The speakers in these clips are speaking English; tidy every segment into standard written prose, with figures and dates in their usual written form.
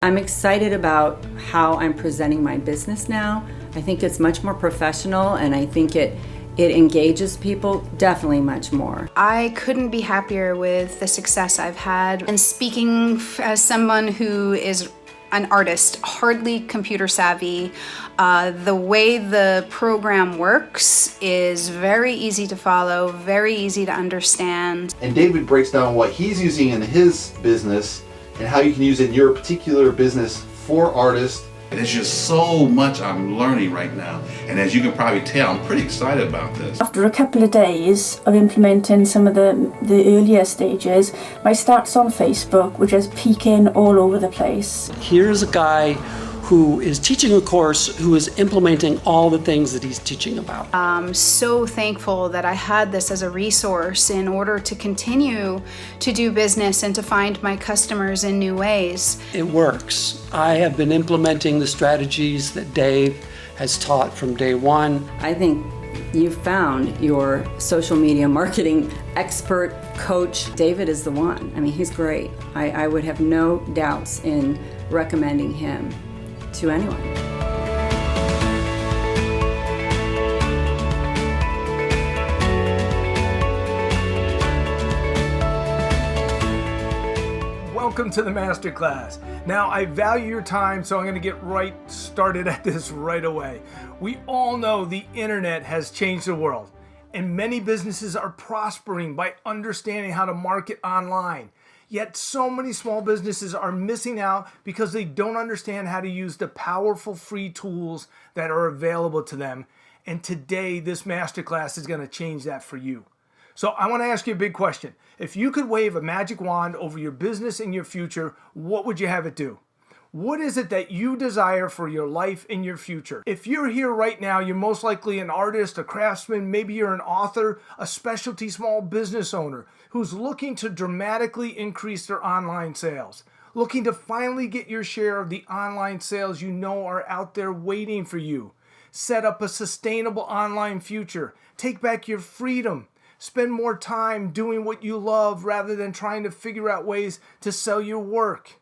I'm excited about how I'm presenting my business now. I think it's much more professional, and I think it engages people definitely much more. I couldn't be happier with the success I've had. And speaking as someone who is an artist, hardly computer savvy, the way the program works is very easy to follow, very easy to understand. And David breaks down what he's using in his business and how you can use it in your particular business for artists. There's just so much I'm learning right now, and as you can probably tell, I'm pretty excited about this. After a couple of days of implementing some of the earlier stages, my stats on Facebook were just peaking all over the place. Here's a guy who is teaching a course who is implementing all the things that he's teaching about. I'm so thankful that I had this as a resource in order to continue to do business and to find my customers in new ways. It works. I have been implementing the strategies that Dave has taught from day one. I think you've found your social media marketing expert coach. David is the one. I mean, he's great. I would have no doubts in recommending him to anyone. Welcome to the Masterclass. Now, I value your time, so I'm going to get right started at this right away. We all know the internet has changed the world, and many businesses are prospering by understanding how to market online. Yet so many small businesses are missing out because they don't understand how to use the powerful free tools that are available to them. And today, this masterclass is going to change that for you. So I want to ask you a big question. If you could wave a magic wand over your business and your future, what would you have it do? What is it that you desire for your life and your future? If you're here right now, you're most likely an artist, a craftsman, maybe you're an author, a specialty small business owner who's looking to dramatically increase their online sales, looking to finally get your share of the online sales you know are out there waiting for you. Set up a sustainable online future. Take back your freedom. Spend more time doing what you love rather than trying to figure out ways to sell your work.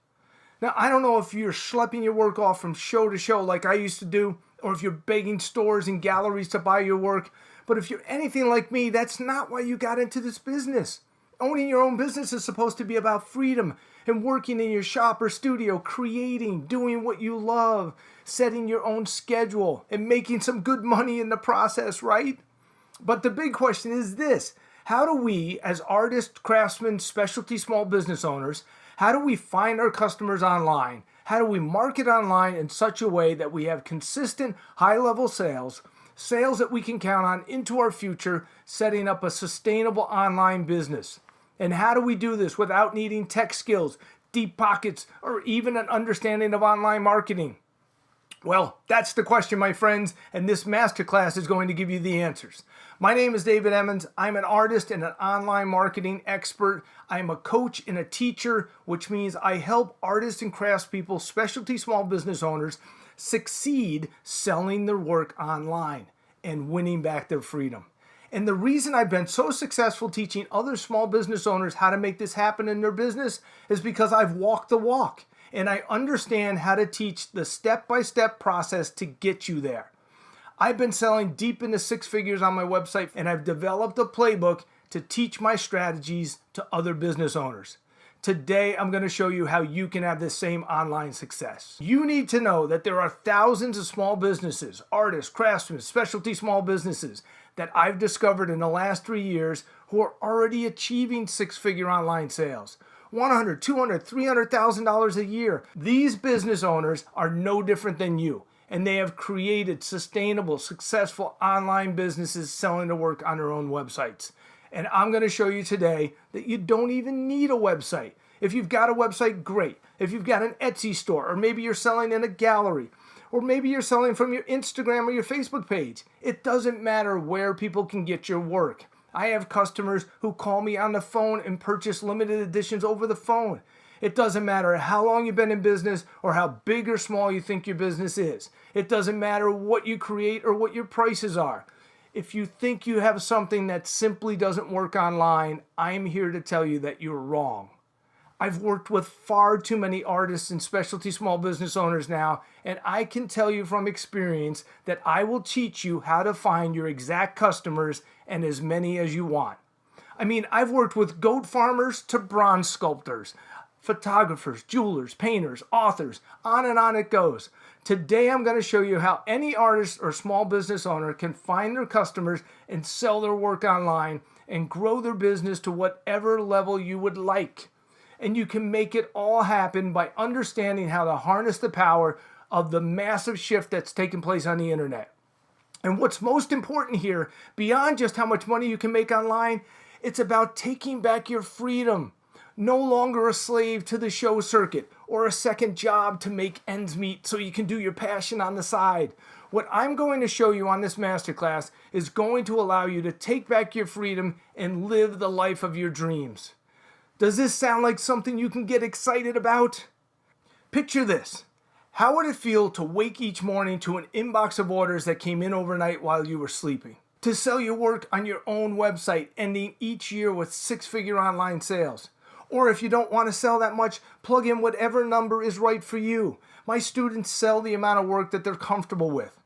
Now, I don't know if you're schlepping your work off from show to show like I used to do, or if you're begging stores and galleries to buy your work, but if you're anything like me, that's not why you got into this business. Owning your own business is supposed to be about freedom and working in your shop or studio, creating, doing what you love, setting your own schedule, and making some good money in the process, right? But the big question is this: how do we, as artists, craftsmen, specialty small business owners, how do we find our customers online? How do we market online in such a way that we have consistent, high-level sales that we can count on into our future, setting up a sustainable online business? And how do we do this without needing tech skills, deep pockets, or even an understanding of online marketing? Well, that's the question, my friends, and this masterclass is going to give you the answers. My name is David Emmons. I'm an artist and an online marketing expert. I'm a coach and a teacher, which means I help artists and craftspeople, specialty small business owners, succeed selling their work online and winning back their freedom. And the reason I've been so successful teaching other small business owners how to make this happen in their business is because I've walked the walk. And I understand how to teach the step-by-step process to get you there. I've been selling deep into six figures on my website, and I've developed a playbook to teach my strategies to other business owners. Today, I'm going to show you how you can have the same online success. You need to know that there are thousands of small businesses, artists, craftsmen, specialty small businesses that I've discovered in the last 3 years who are already achieving six-figure online sales. $100,000, $200,000, $300,000 a year. These business owners are no different than you, and they have created sustainable, successful online businesses selling their work on their own websites. And I'm going to show you today that you don't even need a website. If you've got a website, great. If you've got an Etsy store, or maybe you're selling in a gallery, or maybe you're selling from your Instagram or your Facebook page, it doesn't matter where people can get your work. I have customers who call me on the phone and purchase limited editions over the phone. It doesn't matter how long you've been in business or how big or small you think your business is. It doesn't matter what you create or what your prices are. If you think you have something that simply doesn't work online, I'm here to tell you that you're wrong. I've worked with far too many artists and specialty small business owners now, and I can tell you from experience that I will teach you how to find your exact customers and as many as you want. I mean, I've worked with goat farmers to bronze sculptors, photographers, jewelers, painters, authors, on and on it goes. Today I'm going to show you how any artist or small business owner can find their customers and sell their work online and grow their business to whatever level you would like. And you can make it all happen by understanding how to harness the power of the massive shift that's taken place on the internet. And what's most important here, beyond just how much money you can make online, it's about taking back your freedom. No longer a slave to the show circuit or a second job to make ends meet so you can do your passion on the side. What I'm going to show you on this masterclass is going to allow you to take back your freedom and live the life of your dreams. Does this sound like something you can get excited about? Picture this. How would it feel to wake each morning to an inbox of orders that came in overnight while you were sleeping? To sell your work on your own website, ending each year with six-figure online sales? Or if you don't want to sell that much, plug in whatever number is right for you. My students sell the amount of work that they're comfortable with.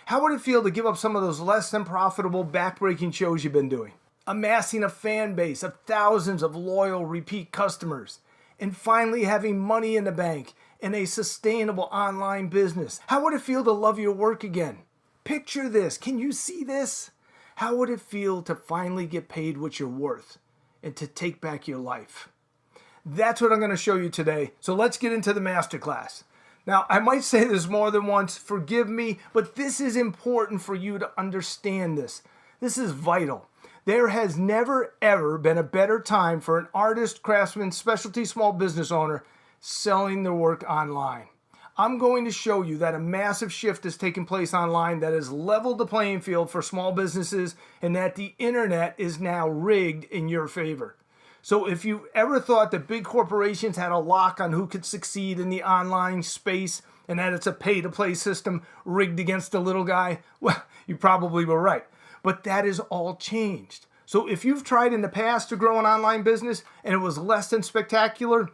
How would it feel to give up some of those less than profitable, back-breaking shows you've been doing? Amassing a fan base of thousands of loyal repeat customers, and finally having money in the bank in a sustainable online business. How would it feel to love your work again? Picture this. Can you see this? How would it feel to finally get paid what you're worth and to take back your life? That's what I'm going to show you today. So let's get into the masterclass. Now, I might say this more than once, forgive me, but this is important for you to understand this. This is vital. There has never, ever been a better time for an artist, craftsman, specialty small business owner selling their work online. I'm going to show you that a massive shift has taken place online that has leveled the playing field for small businesses and that the internet is now rigged in your favor. So if you ever thought that big corporations had a lock on who could succeed in the online space and that it's a pay-to-play system rigged against the little guy, well, you probably were right. But that is all changed. So if you've tried in the past to grow an online business and it was less than spectacular,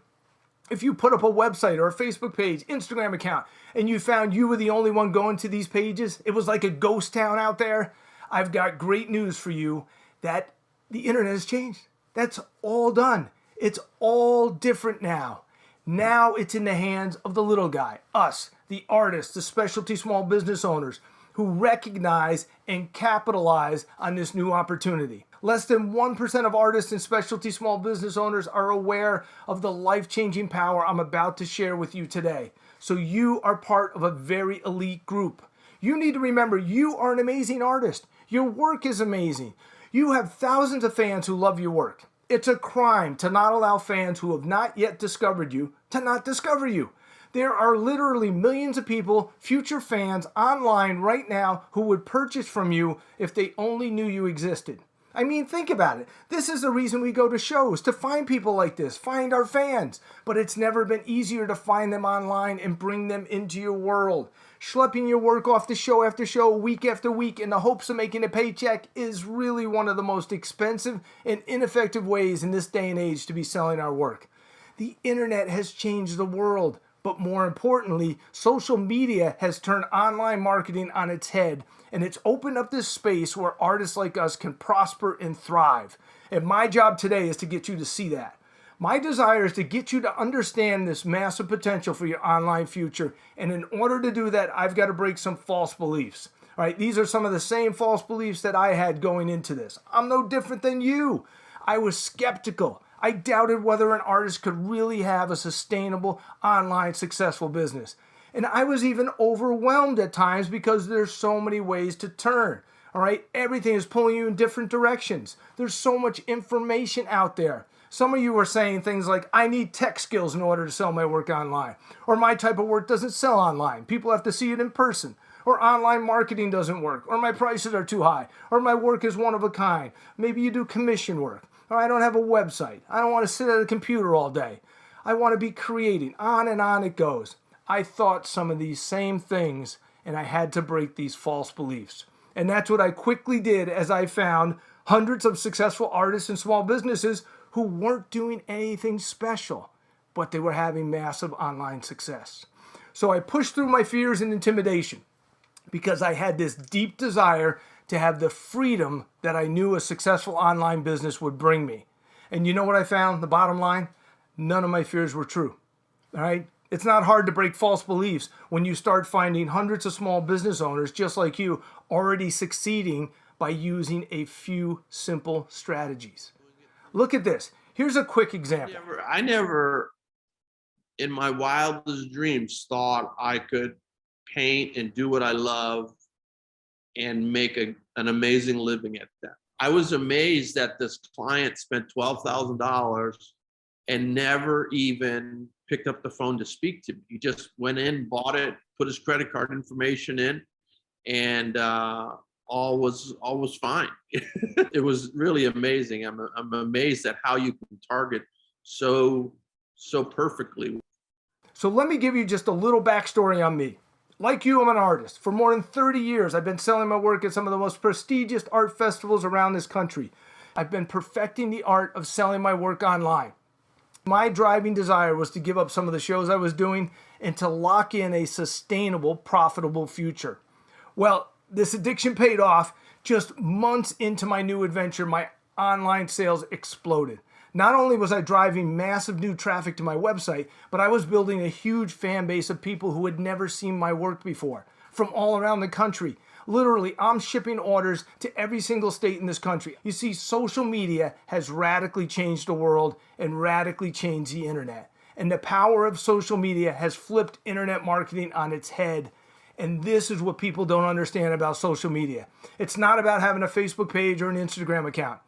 if you put up a website or a Facebook page, Instagram account, and you found you were the only one going to these pages, it was like a ghost town out there, I've got great news for you that the internet has changed. That's all done. It's all different now. Now it's in the hands of the little guy, us, the artists, the specialty small business owners who recognize and capitalize on this new opportunity. Less than 1% of artists and specialty small business owners are aware of the life-changing power I'm about to share with you today. So you are part of a very elite group. You need to remember you are an amazing artist. Your work is amazing. You have thousands of fans who love your work. It's a crime to not allow fans who have not yet discovered you to not discover you. There are literally millions of people, future fans, online right now who would purchase from you if they only knew you existed. I mean, think about it. This is the reason we go to shows, to find people like this, find our fans. But it's never been easier to find them online and bring them into your world. Schlepping your work off to show after show, week after week, in the hopes of making a paycheck is really one of the most expensive and ineffective ways in this day and age to be selling our work. The internet has changed the world. But more importantly, social media has turned online marketing on its head, and it's opened up this space where artists like us can prosper and thrive. And my job today is to get you to see that. My desire is to get you to understand this massive potential for your online future, and in order to do that, I've got to break some false beliefs. All right, these are some of the same false beliefs that I had going into this. I'm no different than you. I was skeptical. I doubted whether an artist could really have a sustainable online successful business. And I was even overwhelmed at times because there's so many ways to turn. All right, everything is pulling you in different directions. There's so much information out there. Some of you are saying things like, I need tech skills in order to sell my work online. Or my type of work doesn't sell online. People have to see it in person. Or online marketing doesn't work. Or my prices are too high. Or my work is one of a kind. Maybe you do commission work. Or I don't have a website. I don't want to sit at a computer all day. I want to be creating. On and on it goes. I thought some of these same things, and I had to break these false beliefs. And that's what I quickly did as I found hundreds of successful artists and small businesses who weren't doing anything special. but they were having massive online success. So I pushed through my fears and intimidation because I had this deep desire to have the freedom that I knew a successful online business would bring me. And you know what I found? The bottom line? None of my fears were true. All right? It's not hard to break false beliefs when you start finding hundreds of small business owners just like you already succeeding by using a few simple strategies. Look at this. Here's a quick example. I never, in my wildest dreams, thought I could paint and do what I love and make an amazing living at that. I was amazed that this client spent $12,000 and never even picked up the phone to speak to me. He just went in, bought it, put his credit card information in, and all was fine. It was really amazing. I'm amazed at how you can target so perfectly. So let me give you just a little backstory on me. Like you, I'm an artist. For more than 30 years, I've been selling my work at some of the most prestigious art festivals around this country. I've been perfecting the art of selling my work online. My driving desire was to give up some of the shows I was doing and to lock in a sustainable, profitable future. Well, this addiction paid off. Just months into my new adventure, my online sales exploded. Not only was I driving massive new traffic to my website, but I was building a huge fan base of people who had never seen my work before, from all around the country. Literally, I'm shipping orders to every single state in this country. You see, social media has radically changed the world and radically changed the internet. And the power of social media has flipped internet marketing on its head. And this is what people don't understand about social media. It's not about having a Facebook page or an Instagram account.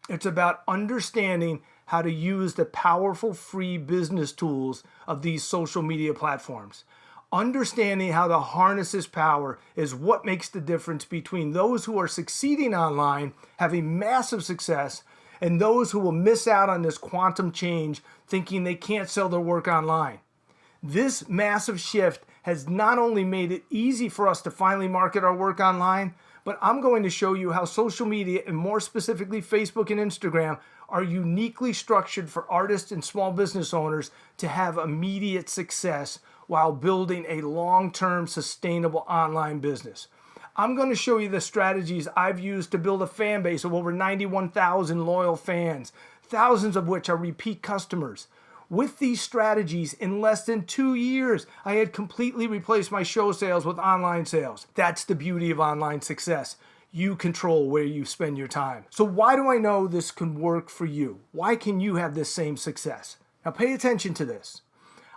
It's about understanding how to use the powerful free business tools of these social media platforms. Understanding how to harness this power is what makes the difference between those who are succeeding online, having massive success, and those who will miss out on this quantum change thinking they can't sell their work online. This massive shift has not only made it easy for us to finally market our work online, but I'm going to show you how social media, and more specifically Facebook and Instagram, are uniquely structured for artists and small business owners to have immediate success while building a long-term sustainable online business. I'm going to show you the strategies I've used to build a fan base of over 91,000 loyal fans, thousands of which are repeat customers. With these strategies, in less than 2 years, I had completely replaced my show sales with online sales. That's the beauty of online success. You control where you spend your time. So why do I know this can work for you? Why can you have this same success? Now pay attention to this.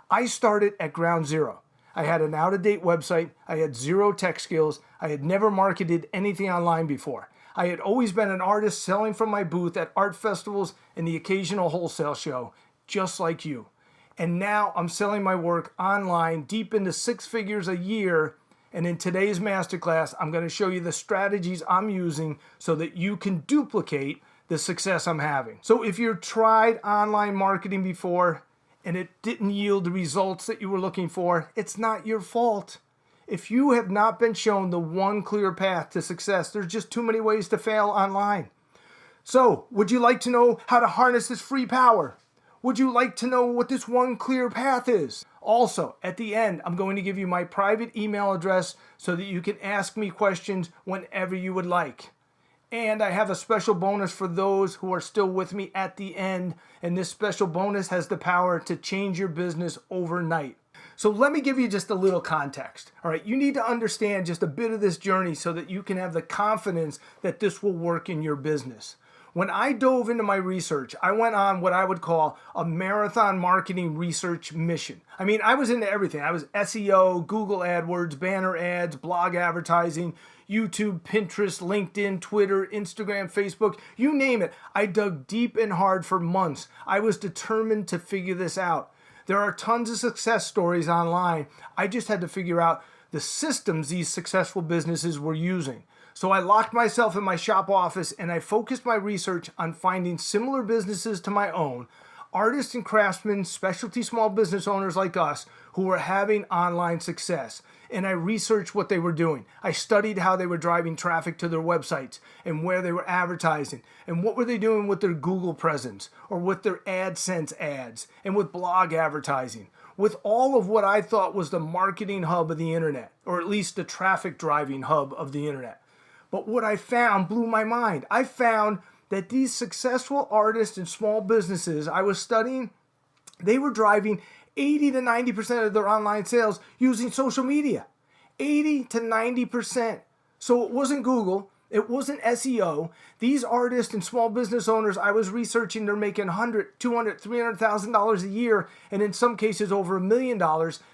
I started at ground zero. I had an out-of-date website. I had zero tech skills. I had never marketed anything online before. I had always been an artist selling from my booth at art festivals and the occasional wholesale show, just like you. And now I'm selling my work online deep into 6 figures a year. And in today's masterclass, I'm going to show you the strategies I'm using so that you can duplicate the success I'm having. So if you've tried online marketing before and it didn't yield the results that you were looking for, it's not your fault. If you have not been shown the one clear path to success, there's just too many ways to fail online. So, would you like to know how to harness this free power? Would you like to know what this one clear path is? Also, at the end, I'm going to give you my private email address so that you can ask me questions whenever you would like. And I have a special bonus for those who are still with me at the end, and this special bonus has the power to change your business overnight. So let me give you just a little context. All right, you need to understand just a bit of this journey so that you can have the confidence that this will work in your business. When I dove into my research, I went on what I would call a marathon marketing research mission. I mean, I was into everything. I was SEO, Google AdWords, banner ads, blog advertising, YouTube, Pinterest, LinkedIn, Twitter, Instagram, Facebook, you name it. I dug deep and hard for months. I was determined to figure this out. There are tons of success stories online. I just had to figure out the systems these successful businesses were using. So I locked myself in my shop office and I focused my research on finding similar businesses to my own, artists and craftsmen, specialty small business owners like us who were having online success. And I researched what they were doing. I studied how they were driving traffic to their websites and where they were advertising and what were they doing with their Google presence or with their AdSense ads and with blog advertising, with all of what I thought was the marketing hub of the internet, or at least the traffic driving hub of the internet. But what I found blew my mind. I found that these successful artists and small businesses I was studying, they were driving 80 to 90% of their online sales using social media. 80 to 90%. So it wasn't Google, it wasn't SEO. These artists and small business owners I was researching, they're making $100,000, $200,000, $300,000 a year, and in some cases over $1 million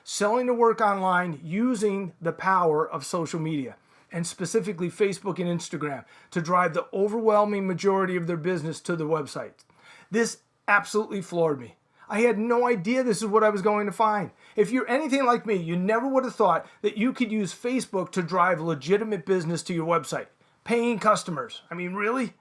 selling their work online using the power of social media, and specifically Facebook and Instagram, to drive the overwhelming majority of their business to the website. This absolutely floored me. I had no idea this is what I was going to find. If you're anything like me, you never would have thought that you could use Facebook to drive legitimate business to your website. Paying customers. I mean, really?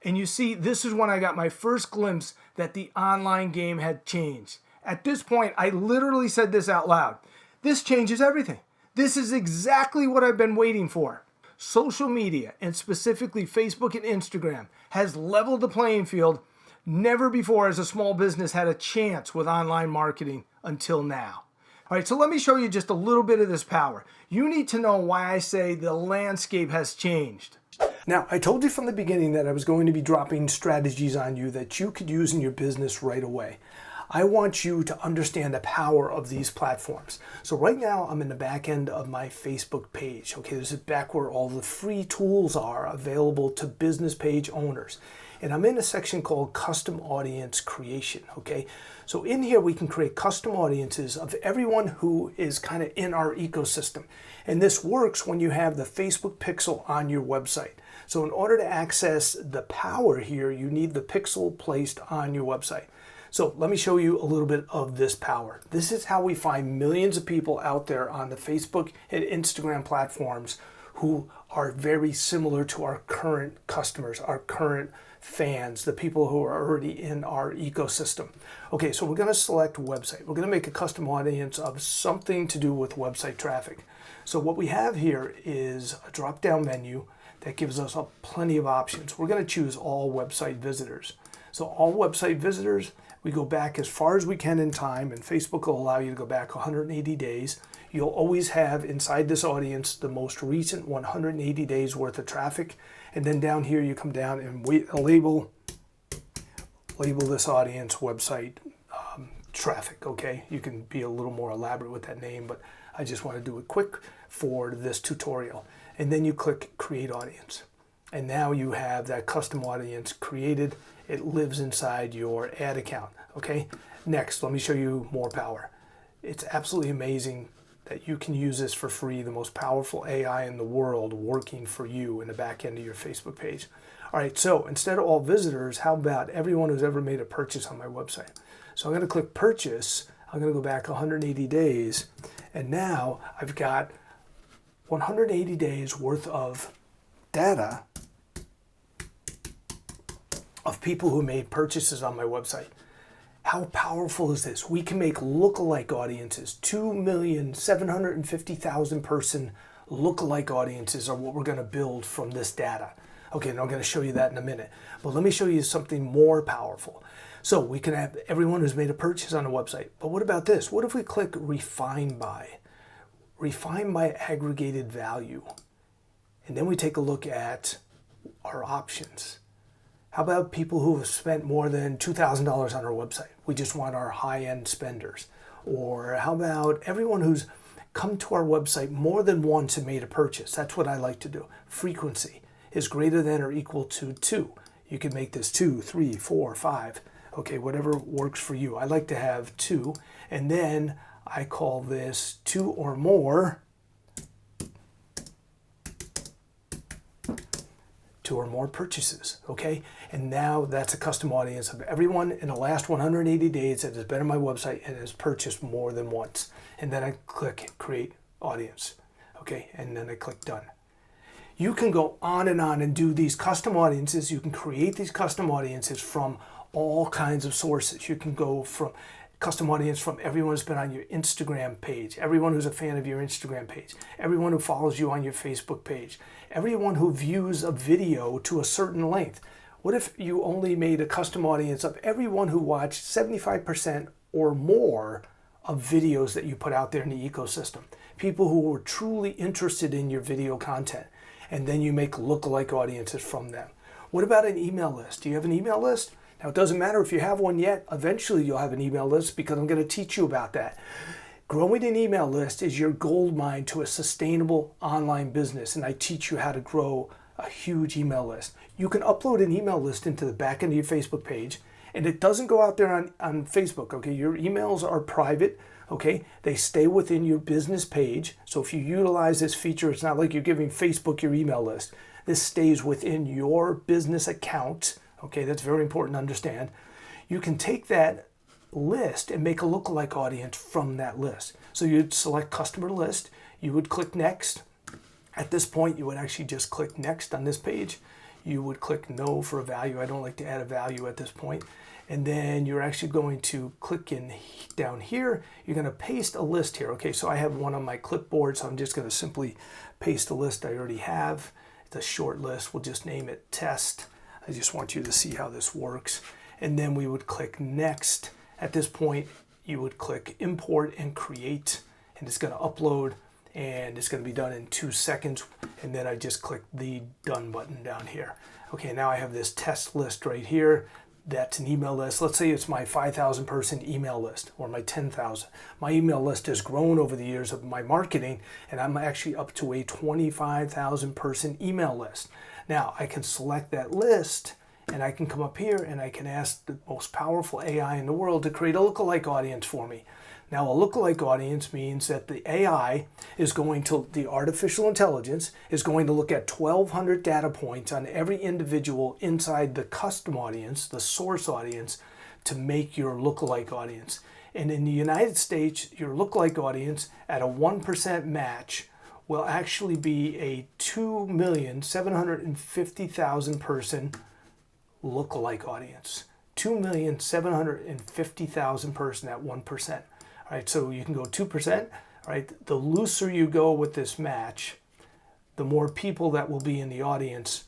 And you see, this is when I got my first glimpse that the online game had changed. At this point, I literally said this out loud. This changes everything. This is exactly what I've been waiting for. Social media, and specifically Facebook and Instagram, has leveled the playing field. Never before has a small business had a chance with online marketing until now. All right, so let me show you just a little bit of this power. You need to know why I say the landscape has changed. Now, I told you from the beginning that I was going to be dropping strategies on you that you could use in your business right away. I want you to understand the power of these platforms. So right now I'm in the back end of my Facebook page. Okay, this is back where all the free tools are available to business page owners. And I'm in a section called Custom Audience Creation, okay? So in here we can create custom audiences of everyone who is kind of in our ecosystem. And this works when you have the Facebook pixel on your website. So in order to access the power here, you need the pixel placed on your website. So let me show you a little bit of this power. This is how we find millions of people out there on the Facebook and Instagram platforms who are very similar to our current customers, our current fans, the people who are already in our ecosystem. Okay, so we're going to select website. We're going to make a custom audience of something to do with website traffic. So what we have here is a drop-down menu that gives us plenty of options. We're going to choose all website visitors. So all website visitors, we go back as far as we can in time, and Facebook will allow you to go back 180 days. You'll always have inside this audience the most recent 180 days worth of traffic. And then down here you come down and label this audience website traffic, okay? You can be a little more elaborate with that name, but I just want to do it quick for this tutorial. And then you click Create Audience. And now you have that custom audience created. It lives inside your ad account, okay? Next, let me show you more power. It's absolutely amazing that you can use this for free, the most powerful AI in the world working for you in the back end of your Facebook page. All right, so instead of all visitors, how about everyone who's ever made a purchase on my website? So I'm gonna click Purchase, I'm gonna go back 180 days, and now I've got 180 days worth of data of people who made purchases on my website. How powerful is this? We can make lookalike audiences. 2,750,000 person lookalike audiences are what we're going to build from this data. Okay, and I'm going to show you that in a minute. But let me show you something more powerful. So we can have everyone who's made a purchase on a website. But what about this? What if we click Refine By? Refine by aggregated value. And then we take a look at our options. How about people who have spent more than $2,000 on our website? We just want our high-end spenders. Or how about everyone who's come to our website more than once and made a purchase? That's what I like to do. Frequency is greater than or equal to 2. You can make this 2, 3, 4, 5. Okay, whatever works for you. I like to have 2. And then I call this 2 or more. 2 or more purchases, okay? And now that's a custom audience of everyone in the last 180 days that has been on my website and has purchased more than once. And then I click Create Audience, okay? And then I click Done. You can go on and do these custom audiences. You can create these custom audiences from all kinds of sources. You can go from custom audience from everyone who's been on your Instagram page, everyone who's a fan of your Instagram page, everyone who follows you on your Facebook page, everyone who views a video to a certain length. What if you only made a custom audience of everyone who watched 75% or more of videos that you put out there in the ecosystem? People who were truly interested in your video content, and then you make lookalike audiences from them. What about an email list? Do you have an email list? Now, it doesn't matter if you have one yet. Eventually, you'll have an email list because I'm going to teach you about that. Growing an email list is your gold mine to a sustainable online business, and I teach you how to grow a huge email list. You can upload an email list into the back end of your Facebook page, and it doesn't go out there on Facebook, okay? Your emails are private, okay? They stay within your business page. So if you utilize this feature, it's not like you're giving Facebook your email list. This stays within your business account. Okay, that's very important to understand. You can take that list and make a lookalike audience from that list. So you'd select customer list, you would click next. At this point, you would actually just click next on this page. You would click no for a value. I don't like to add a value at this point. And then you're actually going to click in down here. You're going to paste a list here. Okay, so I have one on my clipboard, so I'm just going to simply paste a list I already have. It's a short list. We'll just name it test. I just want you to see how this works. And then we would click next. At this point, you would click import and create, and it's going to upload, and it's going to be done in 2 seconds. And then I just click the done button down here. Okay, now I have this test list right here. That's an email list. Let's say it's my 5,000 person email list or my 10,000. My email list has grown over the years of my marketing, and I'm actually up to a 25,000 person email list. Now I can select that list, and I can come up here and I can ask the most powerful AI in the world to create a lookalike audience for me. Now, a lookalike audience means that the AI is going to, the artificial intelligence is going to look at 1,200 data points on every individual inside the custom audience, the source audience, to make your lookalike audience. And in the United States, your lookalike audience at a 1% match will actually be a 2,750,000 person lookalike audience. 2,750,000 person at 1%. All right, so you can go 2%. All right, the looser you go with this match, the more people that will be in the audience,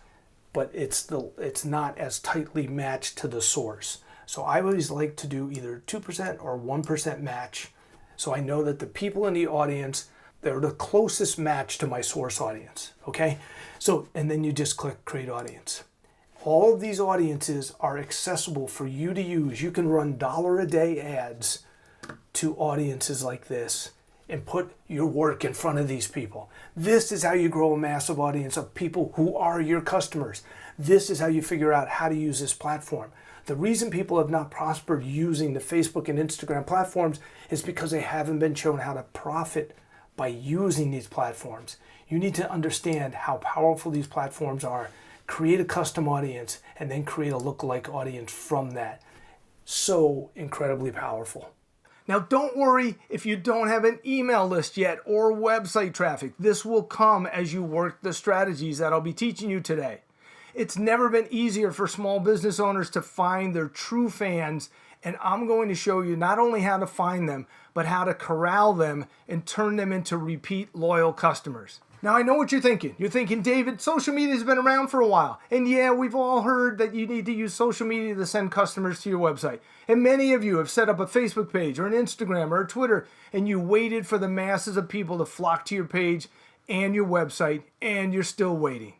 but it's not as tightly matched to the source. So I always like to do either 2% or 1% match, so I know that the people in the audience, they're the closest match to my source audience. Okay, so and then you just click create audience. All of these audiences are accessible for you to use. You can run $1 a day ads to audiences like this and put your work in front of these people. This is how you grow a massive audience of people who are your customers. This is how you figure out how to use this platform. The reason people have not prospered using the Facebook and Instagram platforms is because they haven't been shown how to profit by using these platforms. You need to understand how powerful these platforms are, create a custom audience, and then create a lookalike audience from that. So incredibly powerful. Now, don't worry if you don't have an email list yet or website traffic. This will come as you work the strategies that I'll be teaching you today. It's never been easier for small business owners to find their true fans, and I'm going to show you not only how to find them, but how to corral them and turn them into repeat loyal customers. Now, I know what you're thinking. You're thinking, David, social media has been around for a while. And yeah, we've all heard that you need to use social media to send customers to your website. And many of you have set up a Facebook page or an Instagram or a Twitter, and you waited for the masses of people to flock to your page and your website, and you're still waiting.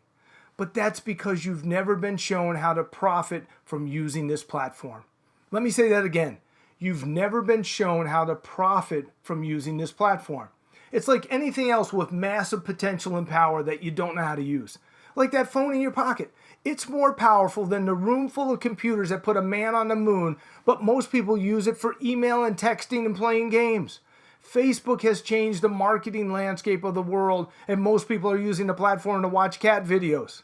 But that's because you've never been shown how to profit from using this platform. Let me say that again. You've never been shown how to profit from using this platform. It's like anything else with massive potential and power that you don't know how to use. Like that phone in your pocket. It's more powerful than the room full of computers that put a man on the moon, but most people use it for email and texting and playing games. Facebook has changed the marketing landscape of the world, and most people are using the platform to watch cat videos.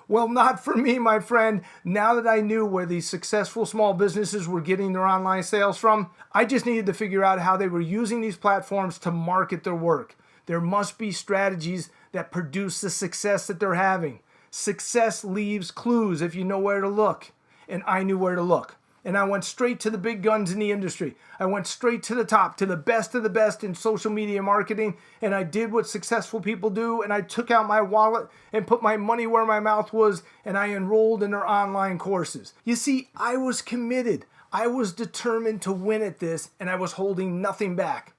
Well, not for me, my friend. Now that I knew where these successful small businesses were getting their online sales from, I just needed to figure out how they were using these platforms to market their work. There must be strategies that produce the success that they're having. Success leaves clues if you know where to look, and I knew where to look. And I went straight to the big guns in the industry. I went straight to the top, to the best of the best in social media marketing. And I did what successful people do. And I took out my wallet and put my money where my mouth was. And I enrolled in their online courses. You see, I was committed. I was determined to win at this. And I was holding nothing back.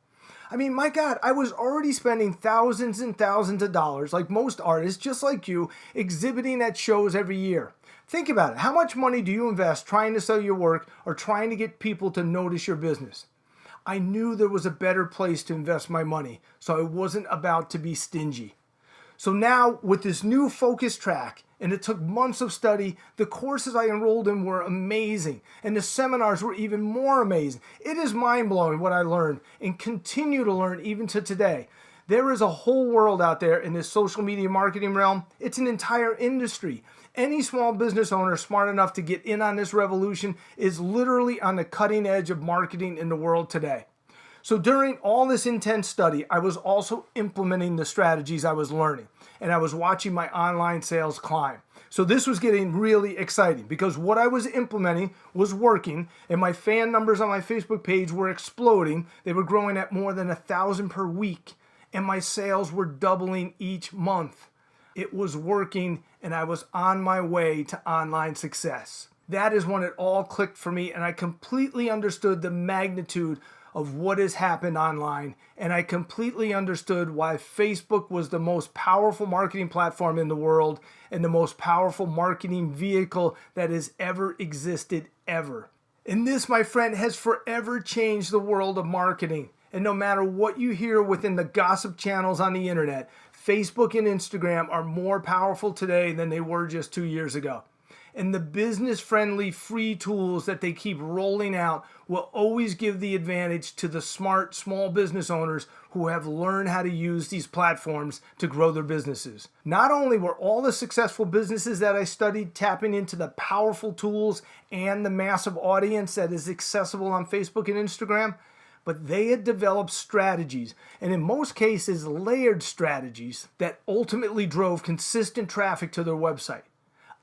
I mean, my God, I was already spending thousands and thousands of dollars, like most artists, just like you, exhibiting at shows every year. Think about it. How much money do you invest trying to sell your work or trying to get people to notice your business? I knew there was a better place to invest my money, so I wasn't about to be stingy. So now, with this new focus track, and it took months of study, the courses I enrolled in were amazing, and the seminars were even more amazing. It is mind-blowing what I learned and continue to learn even to today. There is a whole world out there in this social media marketing realm. It's an entire industry. Any small business owner smart enough to get in on this revolution is literally on the cutting edge of marketing in the world today. So during all this intense study, I was also implementing the strategies I was learning, and I was watching my online sales climb. So this was getting really exciting because what I was implementing was working, and my fan numbers on my Facebook page were exploding. They were growing at more than 1,000 per week, and my sales were doubling each month. It was working, and I was on my way to online success. That is when it all clicked for me, and I completely understood the magnitude of what has happened online, and I completely understood why Facebook was the most powerful marketing platform in the world and the most powerful marketing vehicle that has ever existed ever. And this, my friend, has forever changed the world of marketing. And no matter what you hear within the gossip channels on the internet, Facebook and Instagram are more powerful today than they were just 2 years ago. And the business-friendly free tools that they keep rolling out will always give the advantage to the smart small business owners who have learned how to use these platforms to grow their businesses. Not only were all the successful businesses that I studied tapping into the powerful tools and the massive audience that is accessible on Facebook and Instagram, but they had developed strategies, and in most cases layered strategies, that ultimately drove consistent traffic to their website.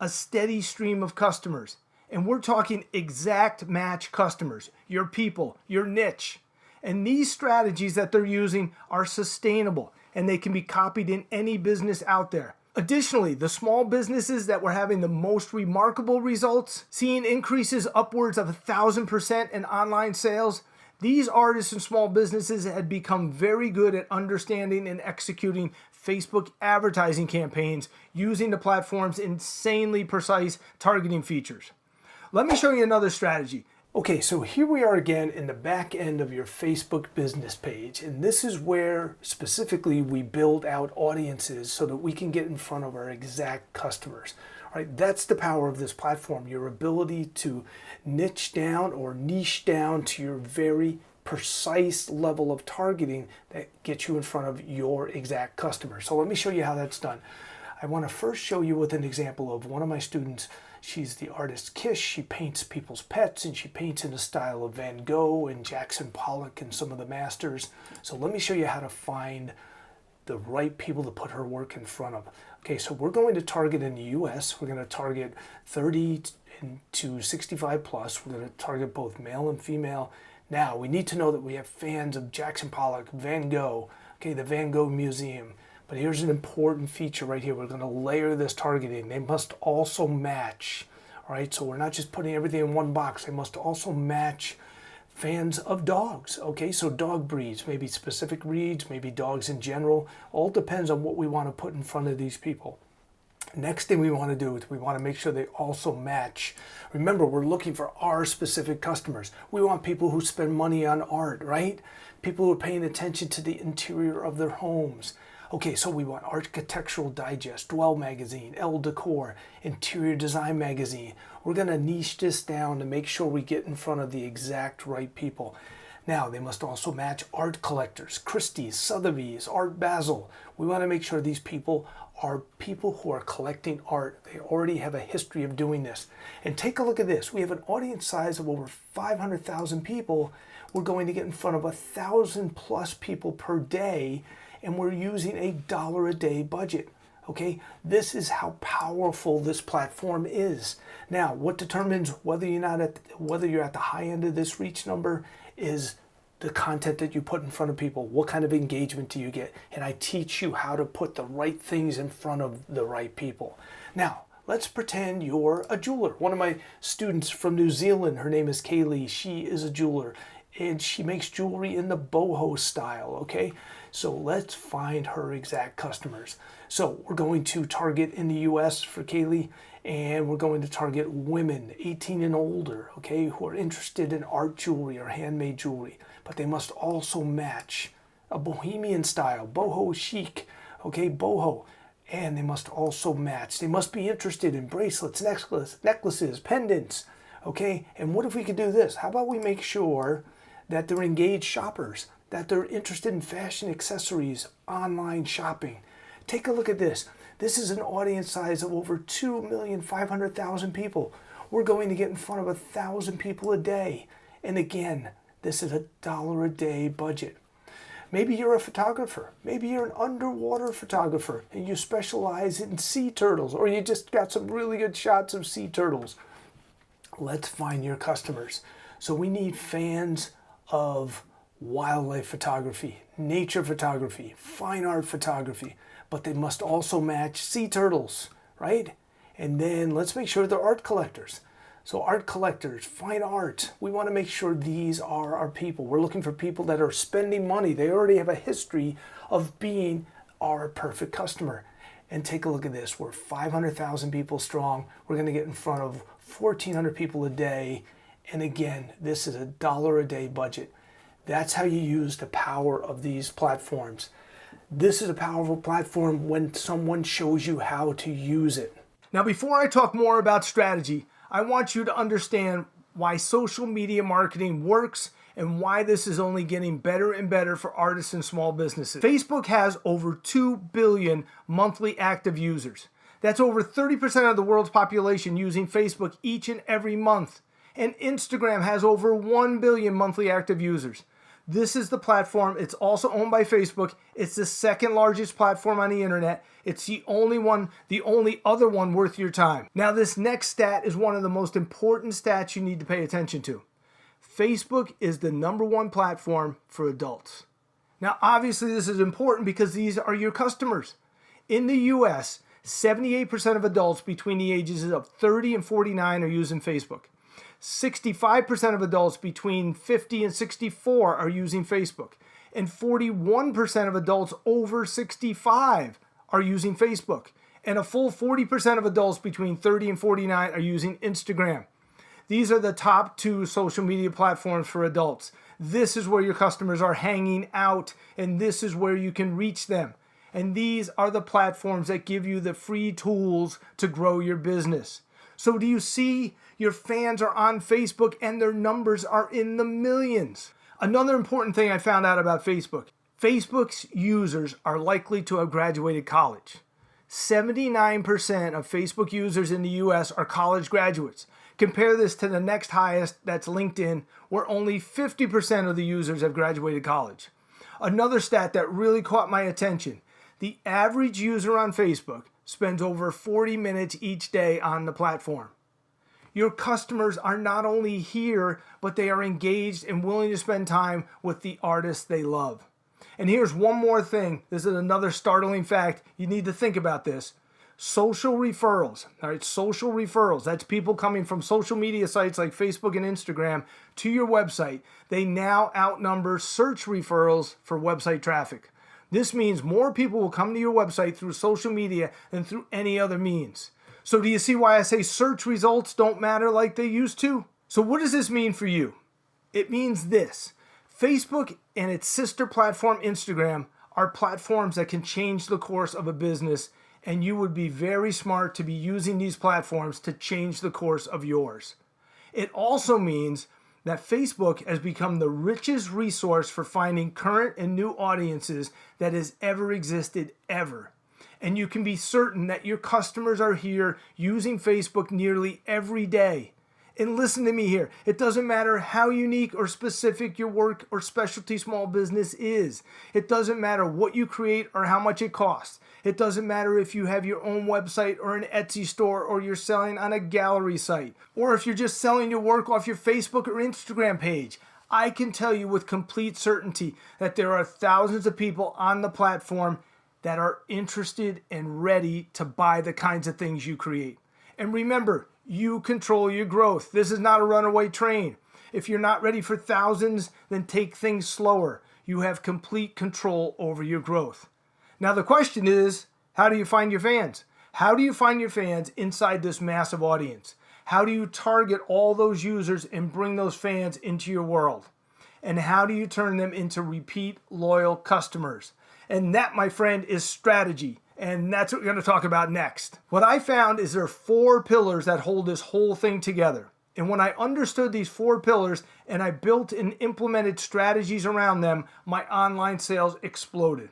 A steady stream of customers. And we're talking exact match customers, your people, your niche. And these strategies that they're using are sustainable, and they can be copied in any business out there. Additionally, the small businesses that were having the most remarkable results, seeing increases upwards of 1,000% in online sales, these artists and small businesses had become very good at understanding and executing Facebook advertising campaigns using the platform's insanely precise targeting features. Let me show you another strategy. Okay, so here we are again in the back end of your Facebook business page, and this is where specifically we build out audiences so that we can get in front of our exact customers. All right, that's the power of this platform, your ability to niche down or niche down to your very precise level of targeting that gets you in front of your exact customer. So let me show you how that's done. I want to first show you with an example of one of my students. She's the artist Kish. She paints people's pets, and she paints in the style of Van Gogh and Jackson Pollock and some of the masters. So let me show you how to find the right people to put her work in front of. Okay, so we're going to target in the US. We're going to target 30 to 65 plus. We're going to target both male and female. Now, we need to know that we have fans of Jackson Pollock, Van Gogh, okay, the Van Gogh Museum. But here's an important feature right here. We're going to layer this targeting. They must also match, all right? So we're not just putting everything in one box. They must also match fans of dogs, okay? So dog breeds, maybe specific breeds, maybe dogs in general. All depends on what we want to put in front of these people. Next thing we want to do is we want to make sure they also match. Remember, we're looking for our specific customers. We want people who spend money on art, right? People who are paying attention to the interior of their homes. Okay, so we want Architectural Digest, Dwell Magazine, Elle Decor, Interior Design Magazine. We're going to niche this down to make sure we get in front of the exact right people. Now, they must also match art collectors, Christie's, Sotheby's, Art Basel. We want to make sure these people are people who are collecting art. They already have a history of doing this. And take a look at this. We have an audience size of over 500,000 people. We're going to get in front of 1,000 plus people per day, and we're using $1 a day budget. Okay, this is how powerful this platform is. Now, what determines whether you're at the high end of this reach number is the content that you put in front of people. What kind of engagement do you get? And I teach you how to put the right things in front of the right people. Now, let's pretend you're a jeweler. One of my students from New Zealand, her name is Kaylee. She is a jeweler and she makes jewelry in the boho style, okay? So let's find her exact customers. So we're going to target in the US for Kaylee, and we're going to target women 18 and older, okay, who are interested in art jewelry or handmade jewelry, but they must also match a bohemian style, boho chic, okay, boho. And they must also match. They must be interested in bracelets, necklaces, pendants, okay? And what if we could do this? How about we make sure that they're engaged shoppers, that they're interested in fashion accessories, online shopping. Take a look at this. This is an audience size of over 2,500,000 people. We're going to get in front of 1,000 people a day. And again, this is $1 a day budget. Maybe you're a photographer. Maybe you're an underwater photographer and you specialize in sea turtles, or you just got some really good shots of sea turtles. Let's find your customers. So we need fans of wildlife photography, nature photography, fine art photography, but they must also match sea turtles, right? And then let's make sure they're art collectors. So art collectors, fine art, we want to make sure these are our people. We're looking for people that are spending money. They already have a history of being our perfect customer. And take a look at this. We're 500,000 people strong. We're going to get in front of 1,400 people a day. And again, this is $1 a day budget. That's how you use the power of these platforms. This is a powerful platform when someone shows you how to use it. Now, before I talk more about strategy, I want you to understand why social media marketing works and why this is only getting better and better for artists and small businesses. Facebook has over 2 billion monthly active users. That's over 30% of the world's population using Facebook each and every month. And Instagram has over 1 billion monthly active users. This is the platform. It's also owned by Facebook. It's the second largest platform on the internet. It's the only other one worth your time. Now, this next stat is one of the most important stats you need to pay attention to. Facebook is the #1 platform for adults. Now, obviously, this is important because these are your customers. In the US, 78% of adults between the ages of 30 and 49 are using Facebook. 65% of adults between 50 and 64 are using Facebook. And 41% of adults over 65 are using Facebook. And a full 40% of adults between 30 and 49 are using Instagram. These are the top 2 social media platforms for adults. This is where your customers are hanging out, and this is where you can reach them. And these are the platforms that give you the free tools to grow your business. So do you see? Your fans are on Facebook and their numbers are in the millions. Another important thing I found out about Facebook. Facebook's users are likely to have graduated college. 79% of Facebook users in the US are college graduates. Compare this to the next highest, that's LinkedIn, where only 50% of the users have graduated college. Another stat that really caught my attention. The average user on Facebook spends over 40 minutes each day on the platform. Your customers are not only here, but they are engaged and willing to spend time with the artists they love. And here's one more thing. This is another startling fact. You need to think about this. Social referrals, all right, social referrals. That's people coming from social media sites like Facebook and Instagram to your website. They now outnumber search referrals for website traffic. This means more people will come to your website through social media than through any other means. So do you see why I say search results don't matter like they used to? So what does this mean for you? It means this. Facebook and its sister platform Instagram are platforms that can change the course of a business, and you would be very smart to be using these platforms to change the course of yours. It also means that Facebook has become the richest resource for finding current and new audiences that has ever existed ever. And you can be certain that your customers are here using Facebook nearly every day. And listen to me here. It doesn't matter how unique or specific your work or specialty small business is. It doesn't matter what you create or how much it costs. It doesn't matter if you have your own website or an Etsy store or you're selling on a gallery site, or if you're just selling your work off your Facebook or Instagram page. I can tell you with complete certainty that there are thousands of people on the platform that are interested and ready to buy the kinds of things you create. And remember, you control your growth. This is not a runaway train. If you're not ready for thousands, then take things slower. You have complete control over your growth. Now the question is, how do you find your fans? How do you find your fans inside this massive audience? How do you target all those users and bring those fans into your world? And how do you turn them into repeat loyal customers? And that, my friend, is strategy. And that's what we're going to talk about next. What I found is there are 4 pillars that hold this whole thing together. And when I understood these 4 pillars and I built and implemented strategies around them, my online sales exploded.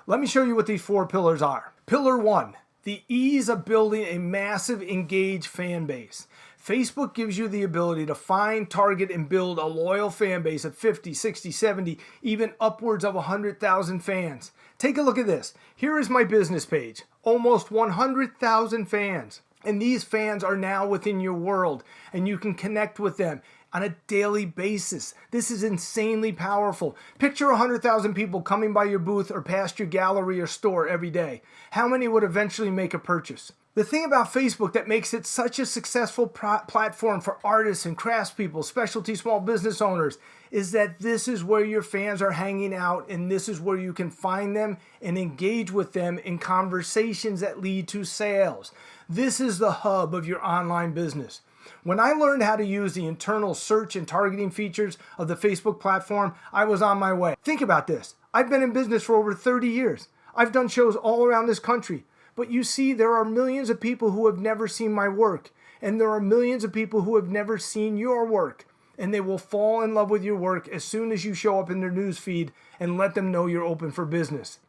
Let me show you what these 4 pillars are. Pillar 1, the ease of building a massive engaged fan base. Facebook gives you the ability to find, target, and build a loyal fan base of 50, 60, 70, even upwards of 100,000 fans. Take a look at this. Here is my business page. Almost 100,000 fans. And these fans are now within your world, and you can connect with them on a daily basis. This is insanely powerful. Picture 100,000 people coming by your booth or past your gallery or store every day. How many would eventually make a purchase? The thing about Facebook that makes it such a successful platform for artists and craftspeople, specialty small business owners, is that this is where your fans are hanging out, and this is where you can find them and engage with them in conversations that lead to sales. This is the hub of your online business. When I learned how to use the internal search and targeting features of the Facebook platform, I was on my way. Think about this. I've been in business for over 30 years. I've done shows all around this country. But you see, there are millions of people who have never seen my work. And there are millions of people who have never seen your work. And they will fall in love with your work as soon as you show up in their news feed and let them know you're open for business.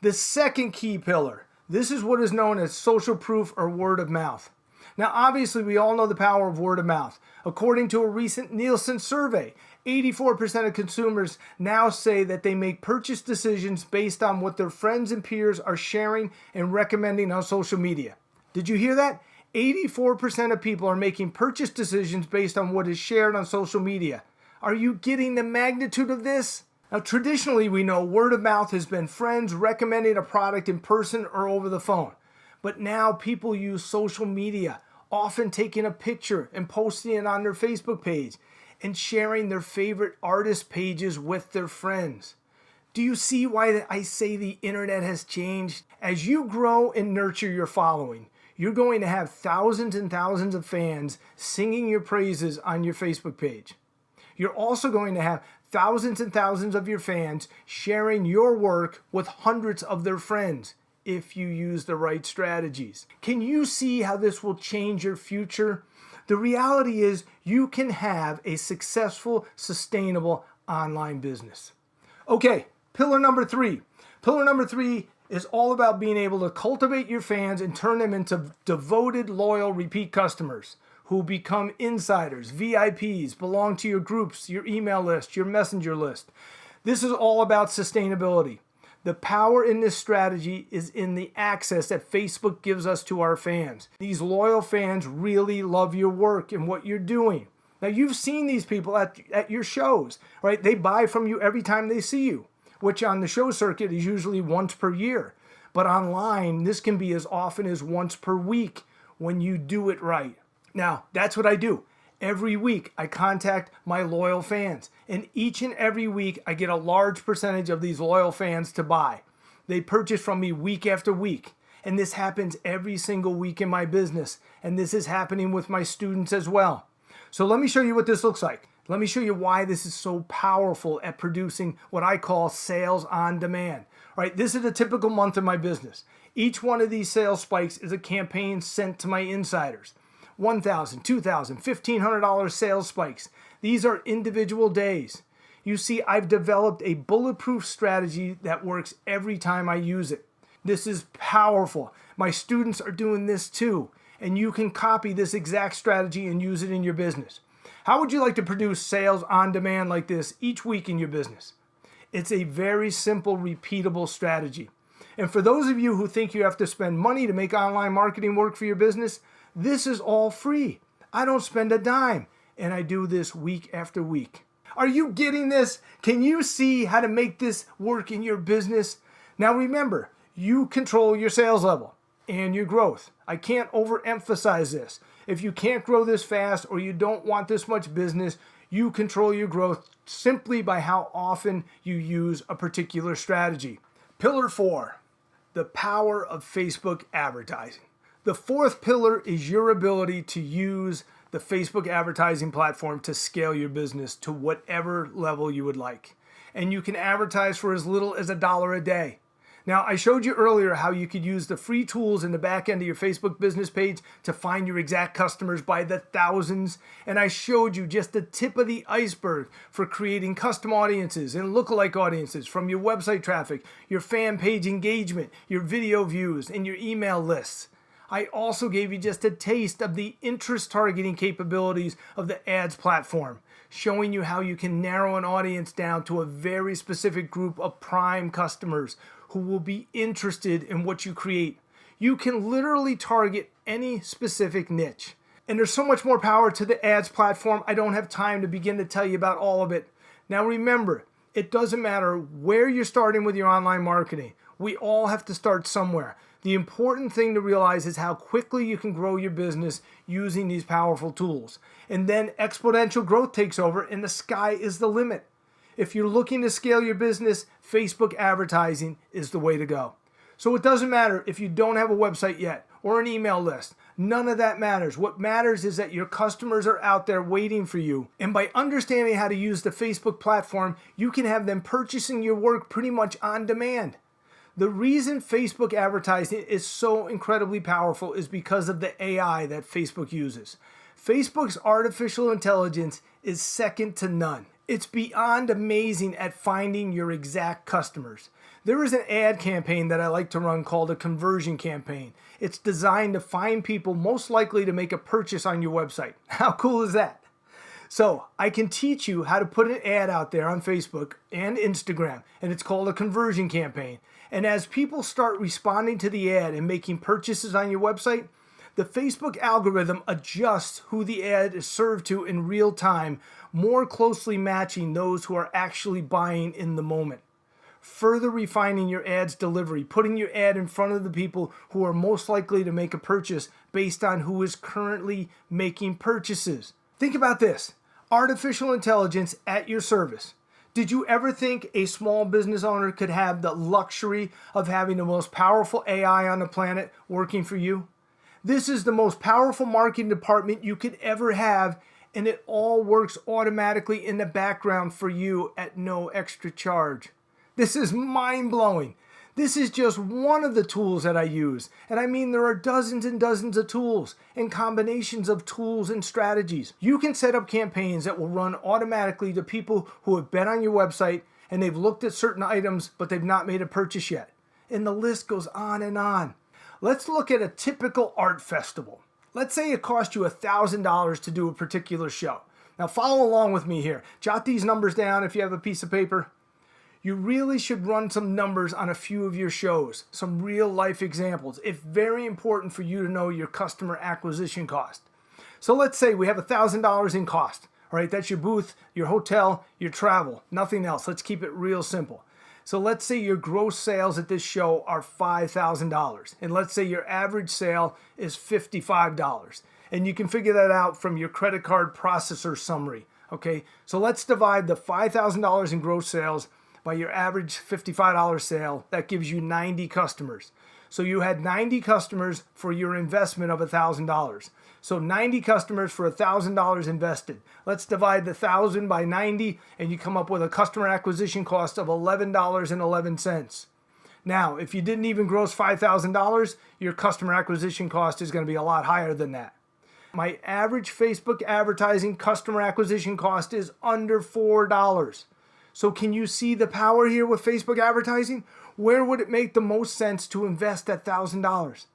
The second key pillar, this is what is known as social proof or word of mouth. Now, obviously, we all know the power of word of mouth. According to a recent Nielsen survey, 84% of consumers now say that they make purchase decisions based on what their friends and peers are sharing and recommending on social media. Did you hear that? 84% of people are making purchase decisions based on what is shared on social media. Are you getting the magnitude of this? Now, traditionally, we know word of mouth has been friends recommending a product in person or over the phone. But now people use social media, often taking a picture and posting it on their Facebook page and sharing their favorite artist pages with their friends. Do you see why I say the internet has changed? As you grow and nurture your following, you're going to have thousands and thousands of fans singing your praises on your Facebook page. You're also going to have thousands and thousands of your fans sharing your work with hundreds of their friends if you use the right strategies. Can you see how this will change your future? The reality is you can have a successful, sustainable online business. Okay, pillar number 3. Pillar number 3 is all about being able to cultivate your fans and turn them into devoted, loyal, repeat customers who become insiders, VIPs, belong to your groups, your email list, your messenger list. This is all about sustainability. The power in this strategy is in the access that Facebook gives us to our fans. These loyal fans really love your work and what you're doing. Now, you've seen these people at your shows, right? They buy from you every time they see you, which on the show circuit is usually once per year. But online, this can be as often as once per week when you do it right. Now, that's what I do. Every week, I contact my loyal fans. And each and every week, I get a large percentage of these loyal fans to buy. They purchase from me week after week. And this happens every single week in my business. And this is happening with my students as well. So let me show you what this looks like. Let me show you why this is so powerful at producing what I call sales on demand. All right, this is a typical month in my business. Each one of these sales spikes is a campaign sent to my insiders. $1,000, $2,000, $1,500 sales spikes. These are individual days. You see, I've developed a bulletproof strategy that works every time I use it. This is powerful. My students are doing this too. and you can copy this exact strategy and use it in your business. How would you like to produce sales on demand like this each week in your business? It's a very simple, repeatable strategy. And for those of you who think you have to spend money to make online marketing work for your business, this is all free. I don't spend a dime, and I do this week after week. Are you getting this? Can you see how to make this work in your business? Now remember, you control your sales level and your growth. I can't overemphasize this. If you can't grow this fast or you don't want this much business, you control your growth simply by how often you use a particular strategy. Pillar 4, the power of Facebook advertising. The fourth pillar is your ability to use the Facebook advertising platform to scale your business to whatever level you would like. And you can advertise for as little as $1 a day. Now, I showed you earlier how you could use the free tools in the back end of your Facebook business page to find your exact customers by the thousands. And I showed you just the tip of the iceberg for creating custom audiences and lookalike audiences from your website traffic, your fan page engagement, your video views, and your email lists. I also gave you just a taste of the interest targeting capabilities of the ads platform, showing you how you can narrow an audience down to a very specific group of prime customers who will be interested in what you create. You can literally target any specific niche. And there's so much more power to the ads platform, I don't have time to begin to tell you about all of it. Now remember, it doesn't matter where you're starting with your online marketing. We all have to start somewhere. The important thing to realize is how quickly you can grow your business using these powerful tools. And then exponential growth takes over and the sky is the limit. If you're looking to scale your business, Facebook advertising is the way to go. So it doesn't matter if you don't have a website yet or an email list. None of that matters. What matters is that your customers are out there waiting for you. And by understanding how to use the Facebook platform, you can have them purchasing your work pretty much on demand. The reason Facebook advertising is so incredibly powerful is because of the AI that Facebook uses. Facebook's artificial intelligence is second to none. It's beyond amazing at finding your exact customers. There is an ad campaign that I like to run called a conversion campaign. It's designed to find people most likely to make a purchase on your website. How cool is that? So I can teach you how to put an ad out there on Facebook and Instagram, and it's called a conversion campaign. And as people start responding to the ad and making purchases on your website, the Facebook algorithm adjusts who the ad is served to in real time, more closely matching those who are actually buying in the moment. Further refining your ad's delivery, putting your ad in front of the people who are most likely to make a purchase based on who is currently making purchases. Think about this. Artificial intelligence at your service. Did you ever think a small business owner could have the luxury of having the most powerful AI on the planet working for you? This is the most powerful marketing department you could ever have, and it all works automatically in the background for you at no extra charge. This is mind-blowing. This is just one of the tools that I use. And I mean, there are dozens and dozens of tools and combinations of tools and strategies. You can set up campaigns that will run automatically to people who have been on your website and they've looked at certain items, but they've not made a purchase yet. And the list goes on and on. Let's look at a typical art festival. Let's say it cost you $1,000 to do a particular show. Now follow along with me here. Jot these numbers down if you have a piece of paper. You really should run some numbers on a few of your shows, some real life examples. It's very important for you to know your customer acquisition cost. So let's say we have $1,000 in cost. All right, that's your booth, your hotel, your travel, nothing else. Let's keep it real simple. So let's say your gross sales at this show are $5,000. And let's say your average sale is $55. And you can figure that out from your credit card processor summary. Okay, so let's divide the $5,000 in gross sales by your average $55 sale. That gives you 90 customers. So you had 90 customers for your investment of $1,000. So 90 customers for $1,000 invested. Let's divide the 1,000 by 90 and you come up with a customer acquisition cost of $11.11. Now, if you didn't even gross $5,000, your customer acquisition cost is going to be a lot higher than that. My average Facebook advertising customer acquisition cost is under $4. So can you see the power here with Facebook advertising? Where would it make the most sense to invest that $1,000?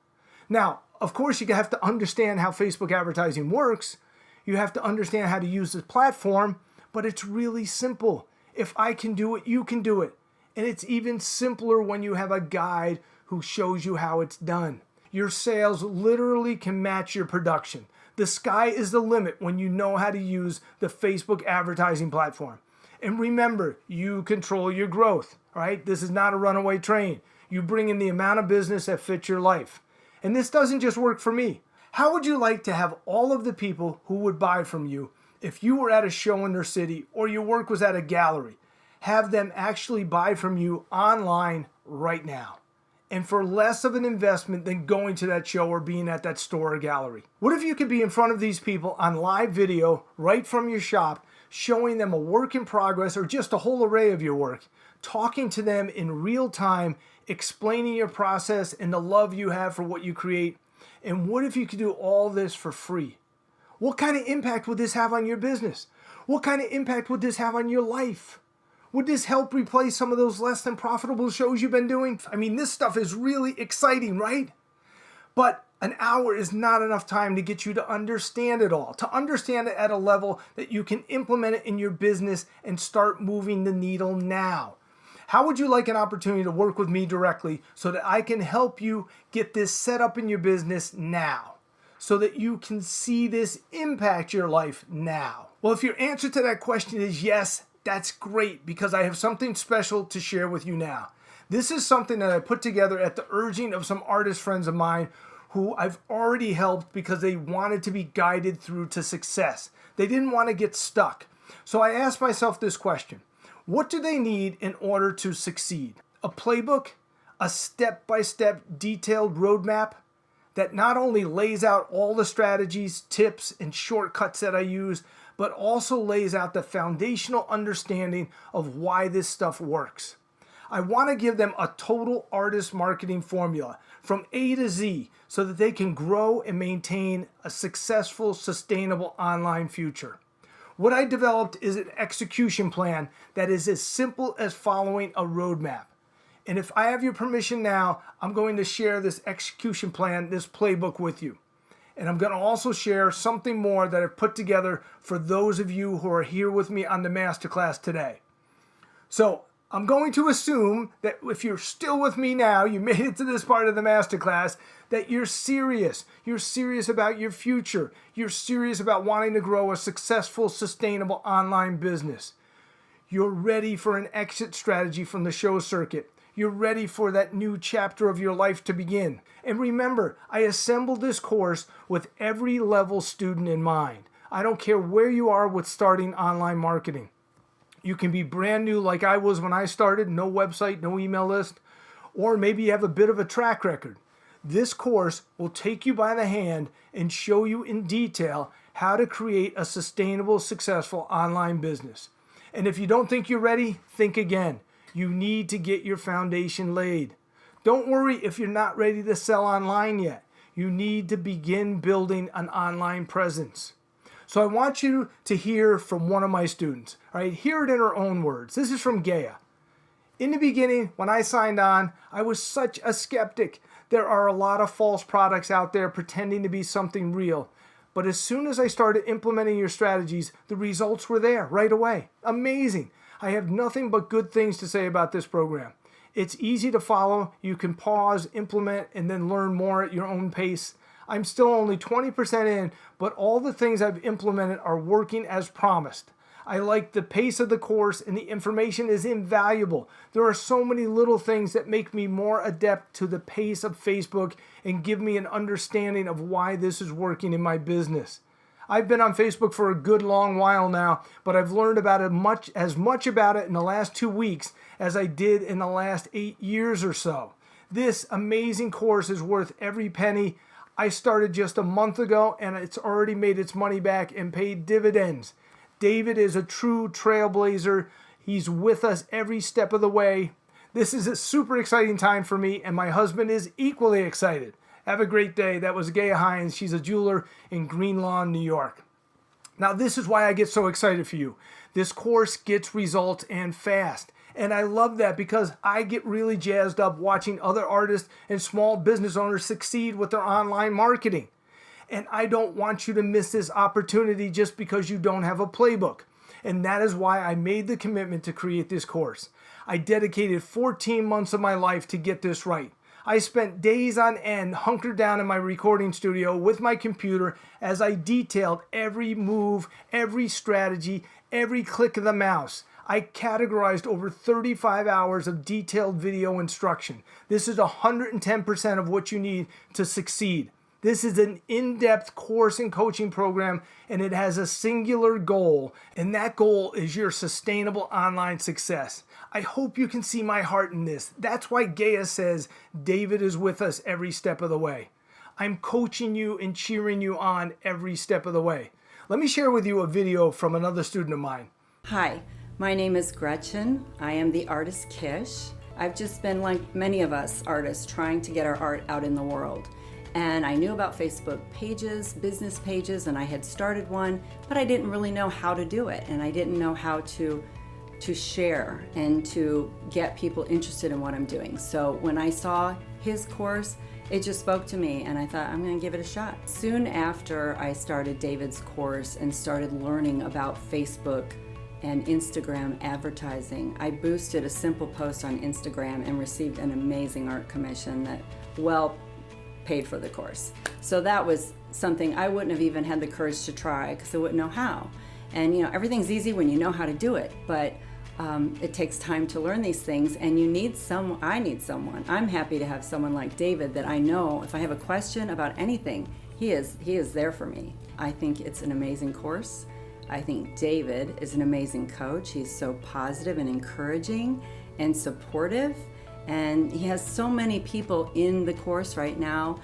Now, of course, you have to understand how Facebook advertising works. You have to understand how to use this platform, but it's really simple. If I can do it, you can do it. And it's even simpler when you have a guide who shows you how it's done. Your sales literally can match your production. The sky is the limit when you know how to use the Facebook advertising platform. And remember, you control your growth, right? This is not a runaway train. You bring in the amount of business that fits your life. And this doesn't just work for me. How would you like to have all of the people who would buy from you if you were at a show in their city or your work was at a gallery? Have them actually buy from you online right now, and for less of an investment than going to that show or being at that store or gallery. What if you could be in front of these people on live video right from your shop, showing them a work in progress or just a whole array of your work, talking to them in real time, explaining your process and the love you have for what you create? And what if you could do all this for free? What kind of impact would this have on your business? What kind of impact would this have on your life? Would this help replace some of those less than profitable shows you've been doing? I mean, this stuff is really exciting, right? But an hour is not enough time to get you to understand it all, to understand it at a level that you can implement it in your business and start moving the needle now. How would you like an opportunity to work with me directly so that I can help you get this set up in your business now, so that you can see this impact your life now? Well, if your answer to that question is yes, that's great, because I have something special to share with you now. This is something that I put together at the urging of some artist friends of mine who I've already helped because they wanted to be guided through to success. They didn't want to get stuck. So I asked myself this question: what do they need in order to succeed? A playbook, a step-by-step detailed roadmap that not only lays out all the strategies, tips, and shortcuts that I use, but also lays out the foundational understanding of why this stuff works. I want to give them a total artist marketing formula from A to Z so that they can grow and maintain a successful, sustainable online future. What I developed is an execution plan that is as simple as following a roadmap. And if I have your permission now, I'm going to share this execution plan, this playbook with you. And I'm going to also share something more that I've put together for those of you who are here with me on the masterclass today. So I'm going to assume that if you're still with me now, you made it to this part of the masterclass, that you're serious. You're serious about your future. You're serious about wanting to grow a successful, sustainable online business. You're ready for an exit strategy from the show circuit. You're ready for that new chapter of your life to begin. And remember, I assembled this course with every level student in mind. I don't care where you are with starting online marketing. You can be brand new like I was when I started, no website, no email list, or maybe you have a bit of a track record. This course will take you by the hand and show you in detail how to create a sustainable, successful online business. And if you don't think you're ready, think again. You need to get your foundation laid. Don't worry if you're not ready to sell online yet. You need to begin building an online presence. So I want you to hear from one of my students. All right, hear it in her own words. This is from Gaia. In the beginning, when I signed on, I was such a skeptic. There are a lot of false products out there pretending to be something real. But as soon as I started implementing your strategies, the results were there right away. Amazing. I have nothing but good things to say about this program. It's easy to follow. You can pause, implement, and then learn more at your own pace. I'm still only 20% in, but all the things I've implemented are working as promised. I like the pace of the course, and the information is invaluable. There are so many little things that make me more adept to the pace of Facebook and give me an understanding of why this is working in my business. I've been on Facebook for a good long while now, but I've learned about it as much about it in the last 2 weeks as I did in the last 8 years or so. This amazing course is worth every penny. I started just a month ago, and it's already made its money back and paid dividends. David is a true trailblazer. He's with us every step of the way. This is a super exciting time for me, and my husband is equally excited. Have a great day. That was Gaia Hines. She's a jeweler in Green Lawn, New York. Now, this is why I get so excited for you. This course gets results and fast. And I love that because I get really jazzed up watching other artists and small business owners succeed with their online marketing. And I don't want you to miss this opportunity just because you don't have a playbook. And that is why I made the commitment to create this course. I dedicated 14 months of my life to get this right. I spent days on end hunkered down in my recording studio with my computer as I detailed every move, every strategy, every click of the mouse. I categorized over 35 hours of detailed video instruction. This is 110% of what you need to succeed. This is an in-depth course and coaching program, and it has a singular goal, and that goal is your sustainable online success. I hope you can see my heart in this. That's why Gaia says David is with us every step of the way. I'm coaching you and cheering you on every step of the way. Let me share with you a video from another student of mine. Hi, my name is Gretchen. I am the artist Kish. I've just been like many of us artists trying to get our art out in the world. And I knew about Facebook pages, business pages, and I had started one, but I didn't really know how to do it. And I didn't know how to share and to get people interested in what I'm doing. So when I saw his course, it just spoke to me and I thought, I'm gonna give it a shot. Soon after I started David's course and started learning about Facebook and Instagram advertising, I boosted a simple post on Instagram and received an amazing art commission that paid for the course. So that was something I wouldn't have even had the courage to try because I wouldn't know how. And everything's easy when you know how to do it, but it takes time to learn these things, and I need someone. I'm happy to have someone like David that I know if I have a question about anything, he is there for me. I think it's an amazing course. I think David is an amazing coach. He's so positive and encouraging and supportive. And he has so many people in the course right now,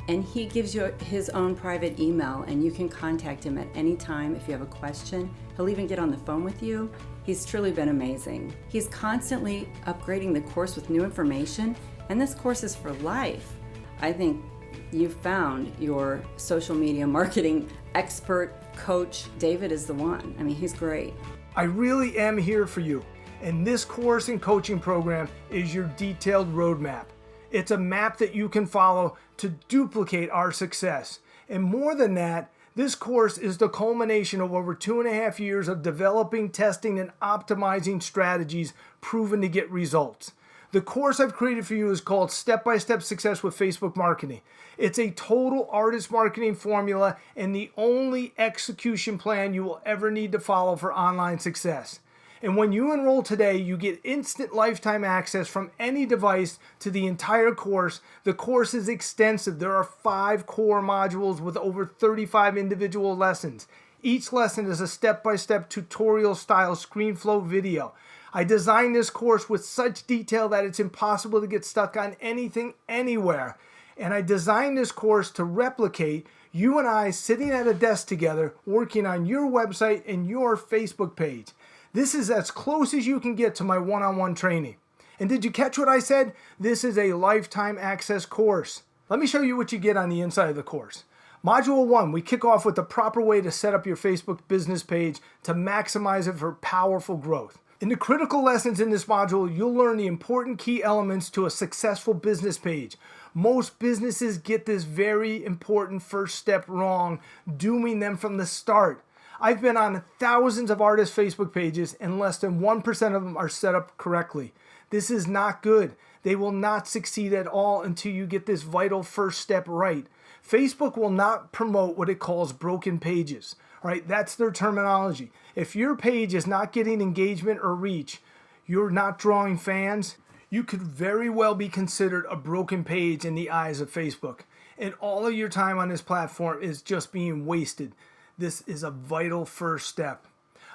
and he gives you his own private email, and you can contact him at any time if you have a question. He'll even get on the phone with you. He's truly been amazing. He's constantly upgrading the course with new information, and this course is for life. I think you've found your social media marketing expert coach. David is the one. I mean, he's great. I really am here for you. And this course and coaching program is your detailed roadmap. It's a map that you can follow to duplicate our success. And more than that, this course is the culmination of over 2.5 years of developing, testing, and optimizing strategies proven to get results. The course I've created for you is called Step-by-Step Success with Facebook Marketing. It's a total artist marketing formula and the only execution plan you will ever need to follow for online success. And when you enroll today, you get instant lifetime access from any device to the entire course. The course is extensive. There are 5 core modules with over 35 individual lessons. Each lesson is a step-by-step tutorial style ScreenFlow video. I designed this course with such detail that it's impossible to get stuck on anything, anywhere. And I designed this course to replicate you and I sitting at a desk together, working on your website and your Facebook page. This is as close as you can get to my one-on-one training. And did you catch what I said? This is a lifetime access course. Let me show you what you get on the inside of the course. Module 1, we kick off with the proper way to set up your Facebook business page to maximize it for powerful growth. In the critical lessons in this module, you'll learn the important key elements to a successful business page. Most businesses get this very important first step wrong, dooming them from the start. I've been on thousands of artists' Facebook pages and less than 1% of them are set up correctly. This is not good. They will not succeed at all until you get this vital first step right. Facebook will not promote what it calls broken pages. All right, that's their terminology. If your page is not getting engagement or reach, you're not drawing fans, you could very well be considered a broken page in the eyes of Facebook. And all of your time on this platform is just being wasted. This is a vital first step.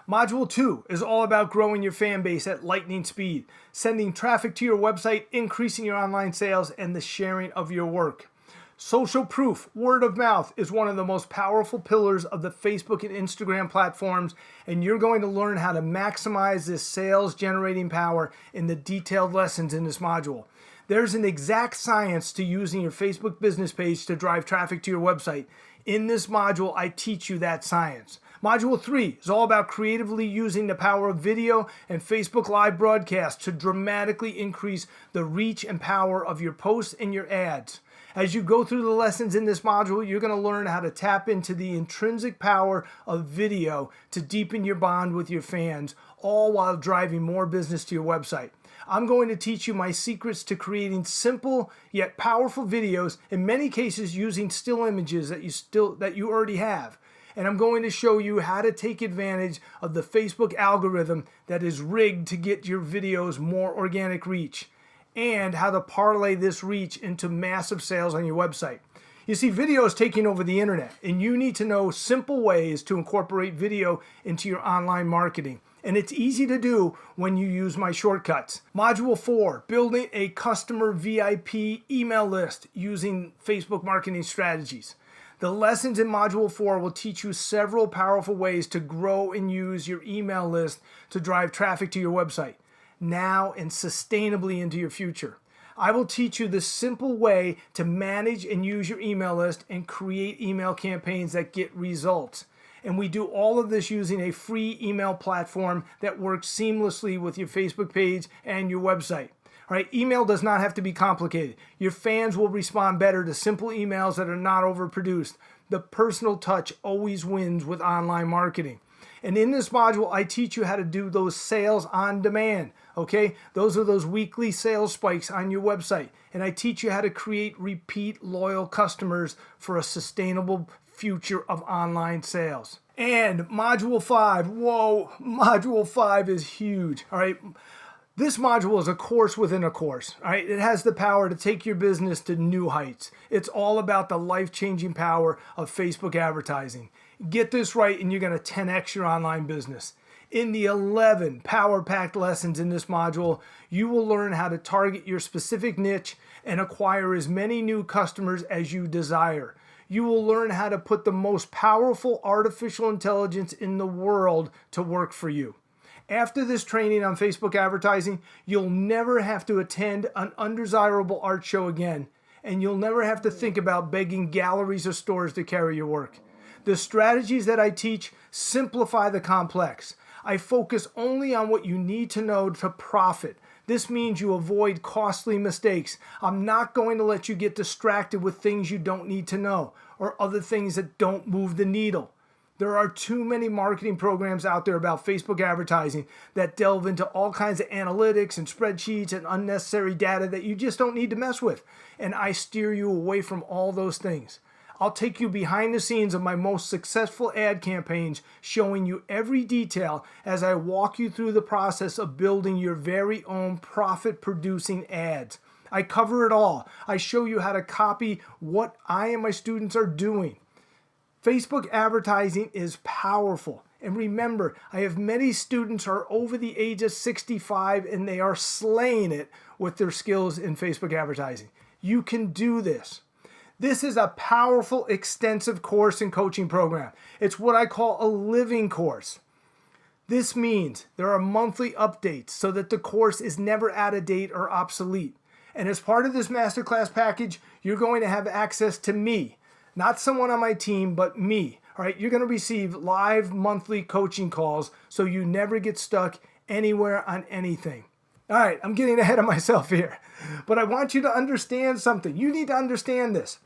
Module 2 is all about growing your fan base at lightning speed, sending traffic to your website, increasing your online sales, and the sharing of your work. Social proof, word of mouth, is one of the most powerful pillars of the Facebook and Instagram platforms, and you're going to learn how to maximize this sales generating power in the detailed lessons in this module. There's an exact science to using your Facebook business page to drive traffic to your website. In this module, I teach you that science. Module 3 is all about creatively using the power of video and Facebook Live broadcast to dramatically increase the reach and power of your posts and your ads. As you go through the lessons in this module, you're going to learn how to tap into the intrinsic power of video to deepen your bond with your fans, all while driving more business to your website. I'm going to teach you my secrets to creating simple yet powerful videos, in many cases using still images that you already have. And I'm going to show you how to take advantage of the Facebook algorithm that is rigged to get your videos more organic reach, and how to parlay this reach into massive sales on your website. You see, video is taking over the internet, and you need to know simple ways to incorporate video into your online marketing. And it's easy to do when you use my shortcuts. Module 4, building a customer VIP email list using Facebook marketing strategies. The lessons in Module 4 will teach you several powerful ways to grow and use your email list to drive traffic to your website, now and sustainably into your future. I will teach you the simple way to manage and use your email list and create email campaigns that get results. And we do all of this using a free email platform that works seamlessly with your Facebook page and your website. All right, email does not have to be complicated. Your fans will respond better to simple emails that are not overproduced. The personal touch always wins with online marketing. And in this module, I teach you how to do those sales on demand, okay? Those are those weekly sales spikes on your website. And I teach you how to create repeat loyal customers for a sustainable future of online sales. And Module 5, whoa, Module 5 is huge, all right? This module is a course within a course, all right? It has the power to take your business to new heights. It's all about the life-changing power of Facebook advertising. Get this right and you're going to 10x your online business. In the 11 power-packed lessons in this module, you will learn how to target your specific niche and acquire as many new customers as you desire. You will learn how to put the most powerful artificial intelligence in the world to work for you. After this training on Facebook advertising, you'll never have to attend an undesirable art show again, and you'll never have to think about begging galleries or stores to carry your work. The strategies that I teach simplify the complex. I focus only on what you need to know to profit. This means you avoid costly mistakes. I'm not going to let you get distracted with things you don't need to know or other things that don't move the needle. There are too many marketing programs out there about Facebook advertising that delve into all kinds of analytics and spreadsheets and unnecessary data that you just don't need to mess with. And I steer you away from all those things. I'll take you behind the scenes of my most successful ad campaigns, showing you every detail as I walk you through the process of building your very own profit-producing ads. I cover it all. I show you how to copy what I and my students are doing. Facebook advertising is powerful. And remember, I have many students who are over the age of 65 and they are slaying it with their skills in Facebook advertising. You can do this. This is a powerful, extensive course and coaching program. It's what I call a living course. This means there are monthly updates so that the course is never out of date or obsolete. And as part of this masterclass package, you're going to have access to me. Not someone on my team, but me. All right, you're going to receive live monthly coaching calls so you never get stuck anywhere on anything. All right, I'm getting ahead of myself here, but I want you to understand something. You need to understand this.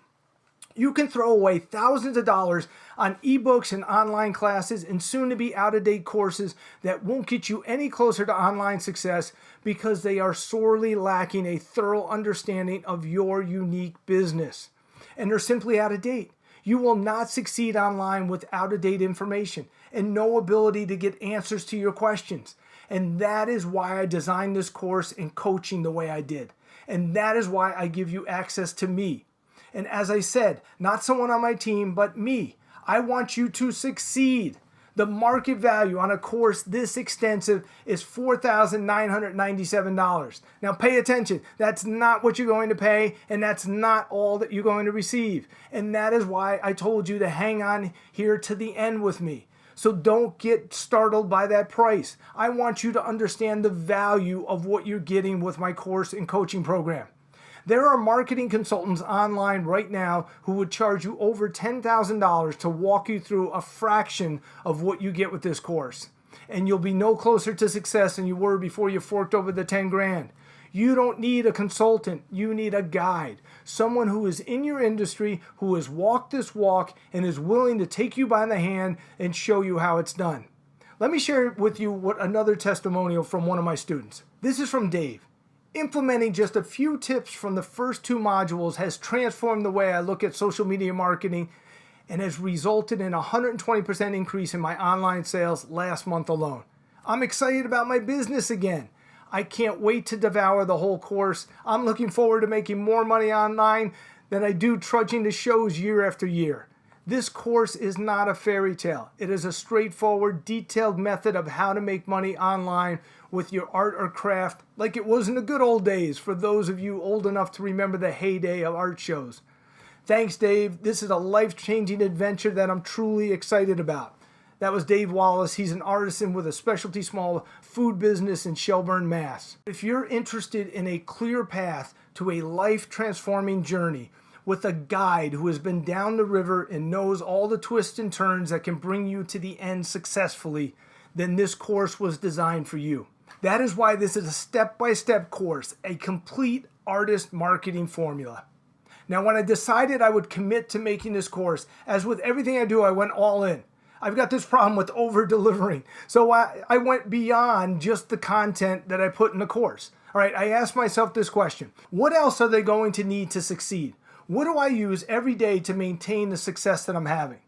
You can throw away thousands of dollars on ebooks and online classes and soon to be out-of-date courses that won't get you any closer to online success because they are sorely lacking a thorough understanding of your unique business. And they're simply out of date. You will not succeed online with out-of-date information and no ability to get answers to your questions. And that is why I designed this course and coaching the way I did. And that is why I give you access to me. And as I said, not someone on my team, but me. I want you to succeed. The market value on a course this extensive is $4,997. Now pay attention. That's not what you're going to pay, and that's not all that you're going to receive. And that is why I told you to hang on here to the end with me. So don't get startled by that price. I want you to understand the value of what you're getting with my course and coaching program. There are marketing consultants online right now who would charge you over $10,000 to walk you through a fraction of what you get with this course. And you'll be no closer to success than you were before you forked over the 10 grand. You don't need a consultant, you need a guide. Someone who is in your industry, who has walked this walk and is willing to take you by the hand and show you how it's done. Let me share with you another testimonial from one of my students. This is from Dave. Implementing just a few tips from the first 2 modules has transformed the way I look at social media marketing and has resulted in a 120% increase in my online sales last month alone. I'm excited about my business again. I can't wait to devour the whole course. I'm looking forward to making more money online than I do trudging to shows year after year. This course is not a fairy tale. It is a straightforward, detailed method of how to make money online with your art or craft like it was in the good old days for those of you old enough to remember the heyday of art shows. Thanks, Dave. This is a life-changing adventure that I'm truly excited about. That was Dave Wallace. He's an artisan with a specialty small food business in Shelburne, Mass. If you're interested in a clear path to a life-transforming journey with a guide who has been down the river and knows all the twists and turns that can bring you to the end successfully, then this course was designed for you. That is why this is a step-by-step course, a complete artist marketing formula. Now, when I decided I would commit to making this course, as with everything I do, I went all in. I've got this problem with over-delivering. So I went beyond just the content that I put in the course. All right, I asked myself this question. What else are they going to need to succeed? What do I use every day to maintain the success that I'm having?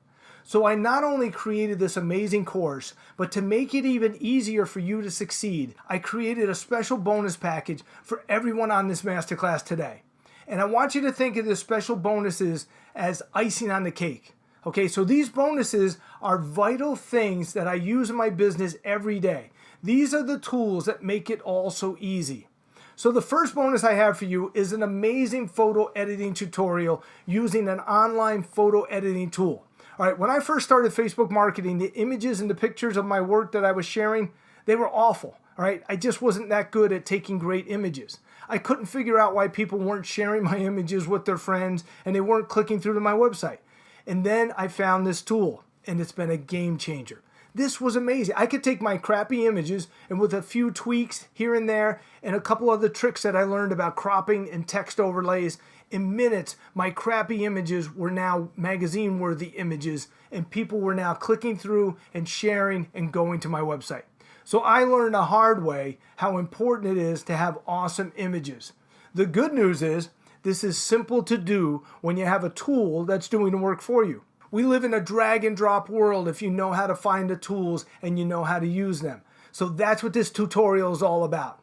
So I not only created this amazing course, but to make it even easier for you to succeed, I created a special bonus package for everyone on this masterclass today. And I want you to think of the special bonuses as icing on the cake. Okay, so these bonuses are vital things that I use in my business every day. These are the tools that make it all so easy. So the first bonus I have for you is an amazing photo editing tutorial using an online photo editing tool. All right, when I first started Facebook marketing, the images and the pictures of my work that I was sharing, they were awful. All right, I just wasn't that good at taking great images. I couldn't figure out why people weren't sharing my images with their friends and they weren't clicking through to my website. And then I found this tool and it's been a game changer. This was amazing. I could take my crappy images and with a few tweaks here and there and a couple other tricks that I learned about cropping and text overlays, in minutes, my crappy images were now magazine-worthy images and people were now clicking through and sharing and going to my website. So I learned the hard way how important it is to have awesome images. The good news is this is simple to do when you have a tool that's doing the work for you. We live in a drag and drop world if you know how to find the tools and you know how to use them. So that's what this tutorial is all about.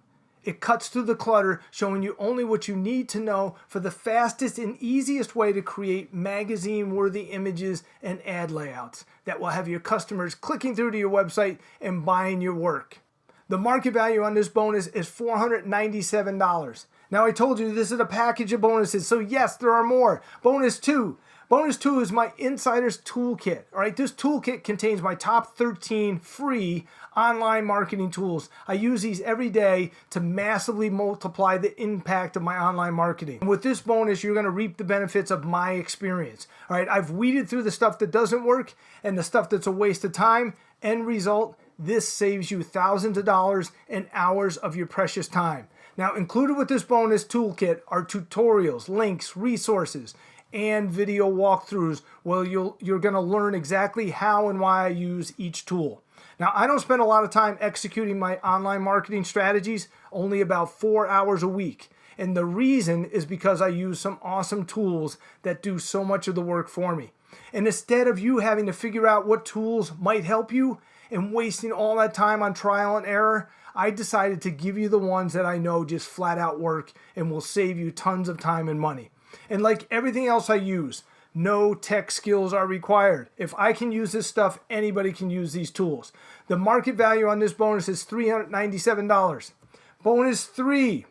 It cuts through the clutter, showing you only what you need to know for the fastest and easiest way to create magazine-worthy images and ad layouts that will have your customers clicking through to your website and buying your work. The market value on this bonus is $497. Now, I told you this is a package of bonuses, so yes, there are more. Bonus 2. Bonus 2 is my Insider's Toolkit. All right, this toolkit contains my top 13 free online marketing tools. I use these every day to massively multiply the impact of my online marketing. And with this bonus, you're going to reap the benefits of my experience. All right, I've weeded through the stuff that doesn't work and the stuff that's a waste of time. End result, this saves you thousands of dollars and hours of your precious time. Now, included with this bonus toolkit are tutorials, links, resources, and video walkthroughs where you're going to learn exactly how and why I use each tool. Now, I don't spend a lot of time executing my online marketing strategies, only about 4 hours a week. And the reason is because I use some awesome tools that do so much of the work for me. And instead of you having to figure out what tools might help you and wasting all that time on trial and error, I decided to give you the ones that I know just flat out work and will save you tons of time and money. And like everything else I use, no tech skills are required. If I can use this stuff, anybody can use these tools. The market value on this bonus is $397. Bonus 3.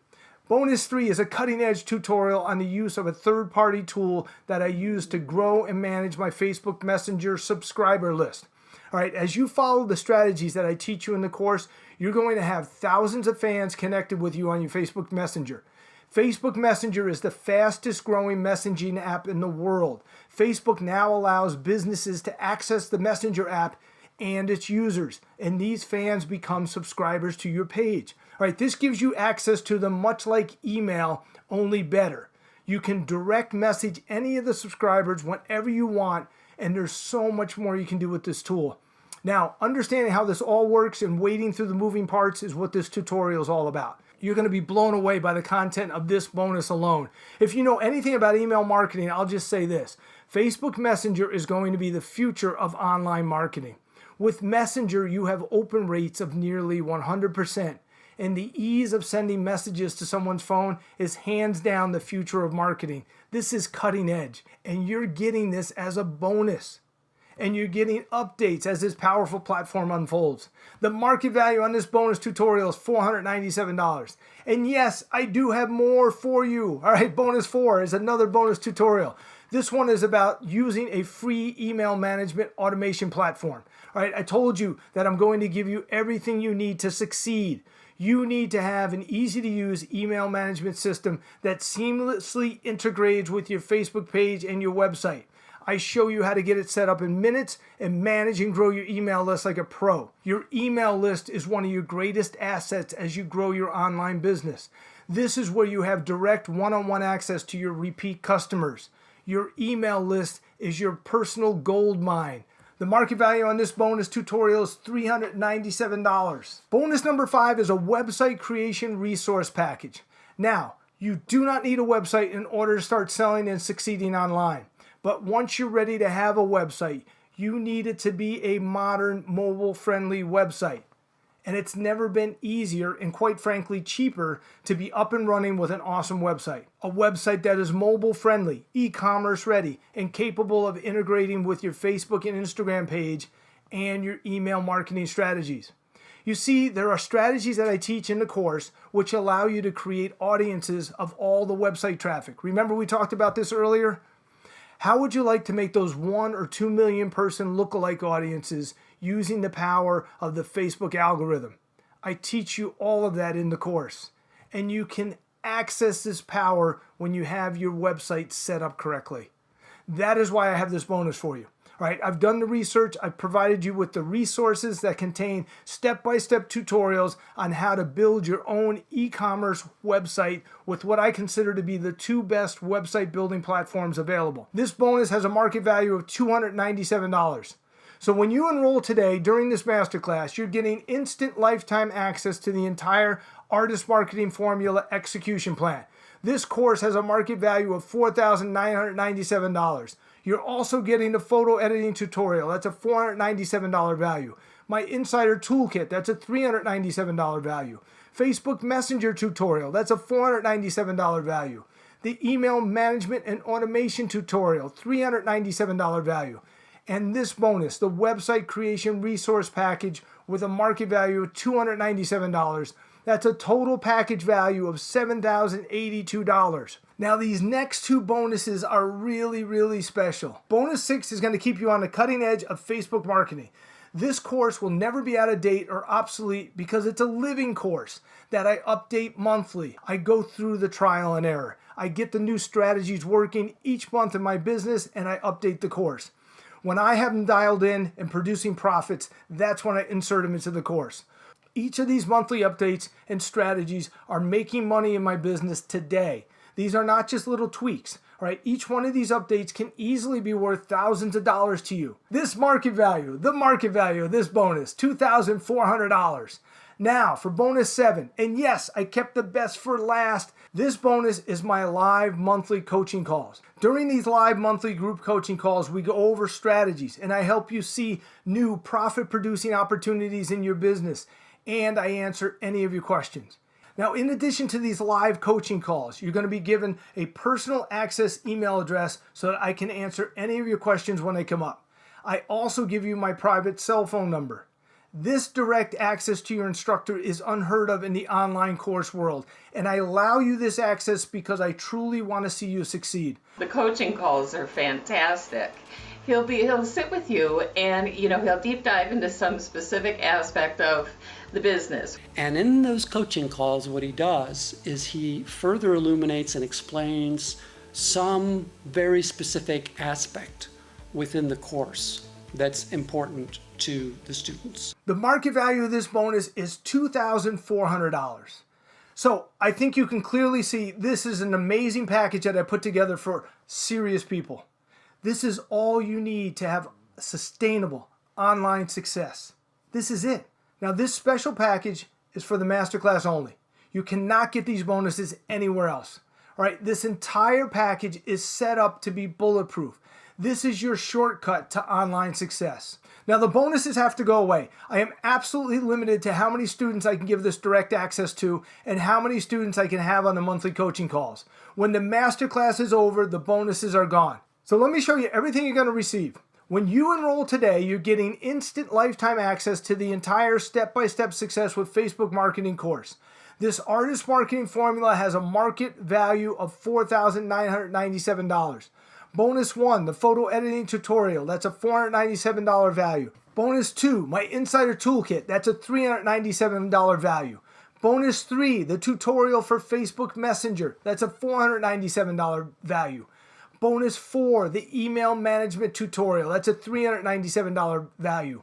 Bonus 3 is a cutting-edge tutorial on the use of a third-party tool that I use to grow and manage my Facebook Messenger subscriber list. All right, as you follow the strategies that I teach you in the course, you're going to have thousands of fans connected with you on your Facebook Messenger. Facebook Messenger is the fastest growing messaging app in the world. Facebook now allows businesses to access the Messenger app and its users, and these fans become subscribers to your page. All right, this gives you access to them much like email, only better. You can direct message any of the subscribers whenever you want, and there's so much more you can do with this tool. Now, understanding how this all works and wading through the moving parts is what this tutorial is all about. You're going to be blown away by the content of this bonus alone. If you know anything about email marketing, I'll just say this. Facebook Messenger is going to be the future of online marketing. With Messenger, you have open rates of nearly 100%, and the ease of sending messages to someone's phone is hands down the future of marketing. This is cutting edge, and you're getting this as a bonus. And you're getting updates as this powerful platform unfolds. The market value on this bonus tutorial is $497. And yes, I do have more for you. All right, bonus 4 is another bonus tutorial. This one is about using a free email management automation platform. All right, I told you that I'm going to give you everything you need to succeed. You need to have an easy-to-use email management system that seamlessly integrates with your Facebook page and your website. I show you how to get it set up in minutes and manage and grow your email list like a pro. Your email list is one of your greatest assets as you grow your online business. This is where you have direct one-on-one access to your repeat customers. Your email list is your personal gold mine. The market value on this bonus tutorial is $397. Bonus number 5 is a website creation resource package. Now, you do not need a website in order to start selling and succeeding online. But once you're ready to have a website, you need it to be a modern, mobile-friendly website. And it's never been easier and, quite frankly, cheaper to be up and running with an awesome website. A website that is mobile-friendly, e-commerce ready, and capable of integrating with your Facebook and Instagram page and your email marketing strategies. You see, there are strategies that I teach in the course which allow you to create audiences of all the website traffic. Remember we talked about this earlier? How would you like to make those 1 or 2 million person lookalike audiences using the power of the Facebook algorithm? I teach you all of that in the course. And you can access this power when you have your website set up correctly. That is why I have this bonus for you. All right, I've done the research. I've provided you with the resources that contain step-by-step tutorials on how to build your own e-commerce website with what I consider to be the 2 best website building platforms available. This bonus has a market value of $297. So when you enroll today during this masterclass, you're getting instant lifetime access to the entire Artist Marketing Formula execution plan. This course has a market value of $4,997. You're also getting the photo editing tutorial. That's a $497 value. My Insider Toolkit, that's a $397 value. Facebook Messenger tutorial, that's a $497 value. The email management and automation tutorial, $397 value. And this bonus, the website creation resource package with a market value of $297. That's a total package value of $7,082. Now these next 2 bonuses are really, really special. Bonus 6 is going to keep you on the cutting edge of Facebook marketing. This course will never be out of date or obsolete because it's a living course that I update monthly. I go through the trial and error. I get the new strategies working each month in my business and I update the course. When I have them dialed in and producing profits, that's when I insert them into the course. Each of these monthly updates and strategies are making money in my business today. These are not just little tweaks, all right? Each one of these updates can easily be worth thousands of dollars to you. This market value, the market value of this bonus, $2,400. Now for bonus 7, and yes, I kept the best for last. This bonus is my live monthly coaching calls. During these live monthly group coaching calls, we go over strategies and I help you see new profit producing opportunities in your business. And I answer any of your questions. Now, in addition to these live coaching calls, you're going to be given a personal access email address so that I can answer any of your questions when they come up. I also give you my private cell phone number. This direct access to your instructor is unheard of in the online course world, and I allow you this access because I truly want to see you succeed. The coaching calls are fantastic. he'll sit with you and he'll deep dive into some specific aspect of the business. And in those coaching calls, what he does is he further illuminates and explains some very specific aspect within the course that's important to the students. The market value of this bonus is $2,400. So I think you can clearly see this is an amazing package that I put together for serious people. This is all you need to have sustainable online success. This is it. Now this special package is for the masterclass only. You cannot get these bonuses anywhere else. All right, this entire package is set up to be bulletproof. This is your shortcut to online success. Now the bonuses have to go away. I am absolutely limited to how many students I can give this direct access to and how many students I can have on the monthly coaching calls. When the masterclass is over, the bonuses are gone. So let me show you everything you're going to receive. When you enroll today, you're getting instant lifetime access to the entire step-by-step success with Facebook marketing course. This artist marketing formula has a market value of $4,997. Bonus 1, the photo editing tutorial, that's a $497 value. Bonus 2, my insider toolkit, that's a $397 value. Bonus 3, the tutorial for Facebook Messenger, that's a $497 value. Bonus 4, the email management tutorial, that's a $397 value.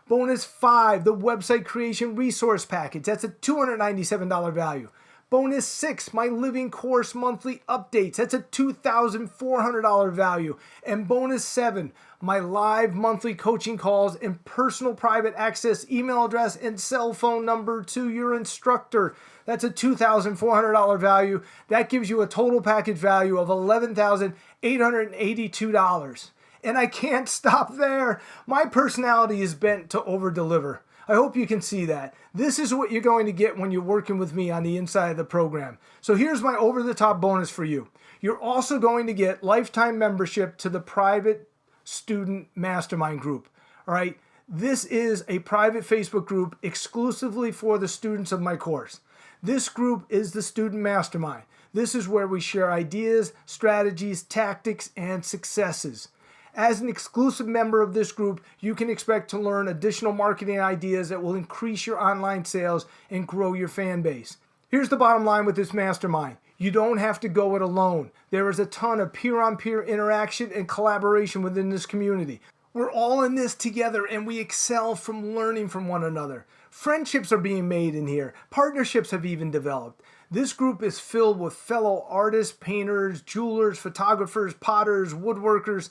Bonus 5, the website creation resource package, that's a $297 value. Bonus 6, my living course monthly updates, that's a $2,400 value. And bonus 7, my live monthly coaching calls and personal private access email address and cell phone number to your instructor. That's a $2,400 value. That gives you a total package value of $11,882. And I can't stop there. My personality is bent to over-deliver. I hope you can see that. This is what you're going to get when you're working with me on the inside of the program. So here's my over-the-top bonus for you. You're also going to get lifetime membership to the private student mastermind group. All right? This is a private Facebook group exclusively for the students of my course. This group is the student mastermind. This is where we share ideas, strategies, tactics, and successes. As an exclusive member of this group, you can expect to learn additional marketing ideas that will increase your online sales and grow your fan base. Here's the bottom line with this mastermind. You don't have to go it alone. There is a ton of peer-on-peer interaction and collaboration within this community. We're all in this together and we excel from learning from one another. Friendships are being made in here. Partnerships have even developed. This group is filled with fellow artists, painters, jewelers, photographers, potters, woodworkers,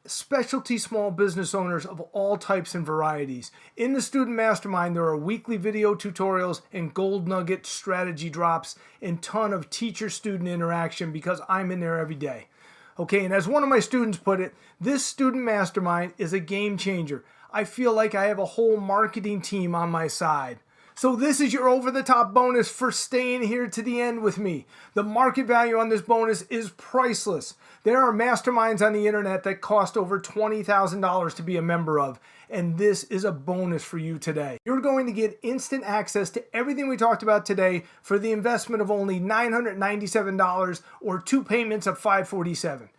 specialty small business owners of all types and varieties. In the Student Mastermind, there are weekly video tutorials and gold nugget strategy drops and ton of teacher-student interaction because I'm in there every day. Okay, and as one of my students put it, this Student Mastermind is a game changer. I feel like I have a whole marketing team on my side. So this is your over-the-top bonus for staying here to the end with me. The market value on this bonus is priceless. There are masterminds on the internet that cost over $20,000 to be a member of, and this is a bonus for you today. You're going to get instant access to everything we talked about today for the investment of only $997 or 2 payments of $547.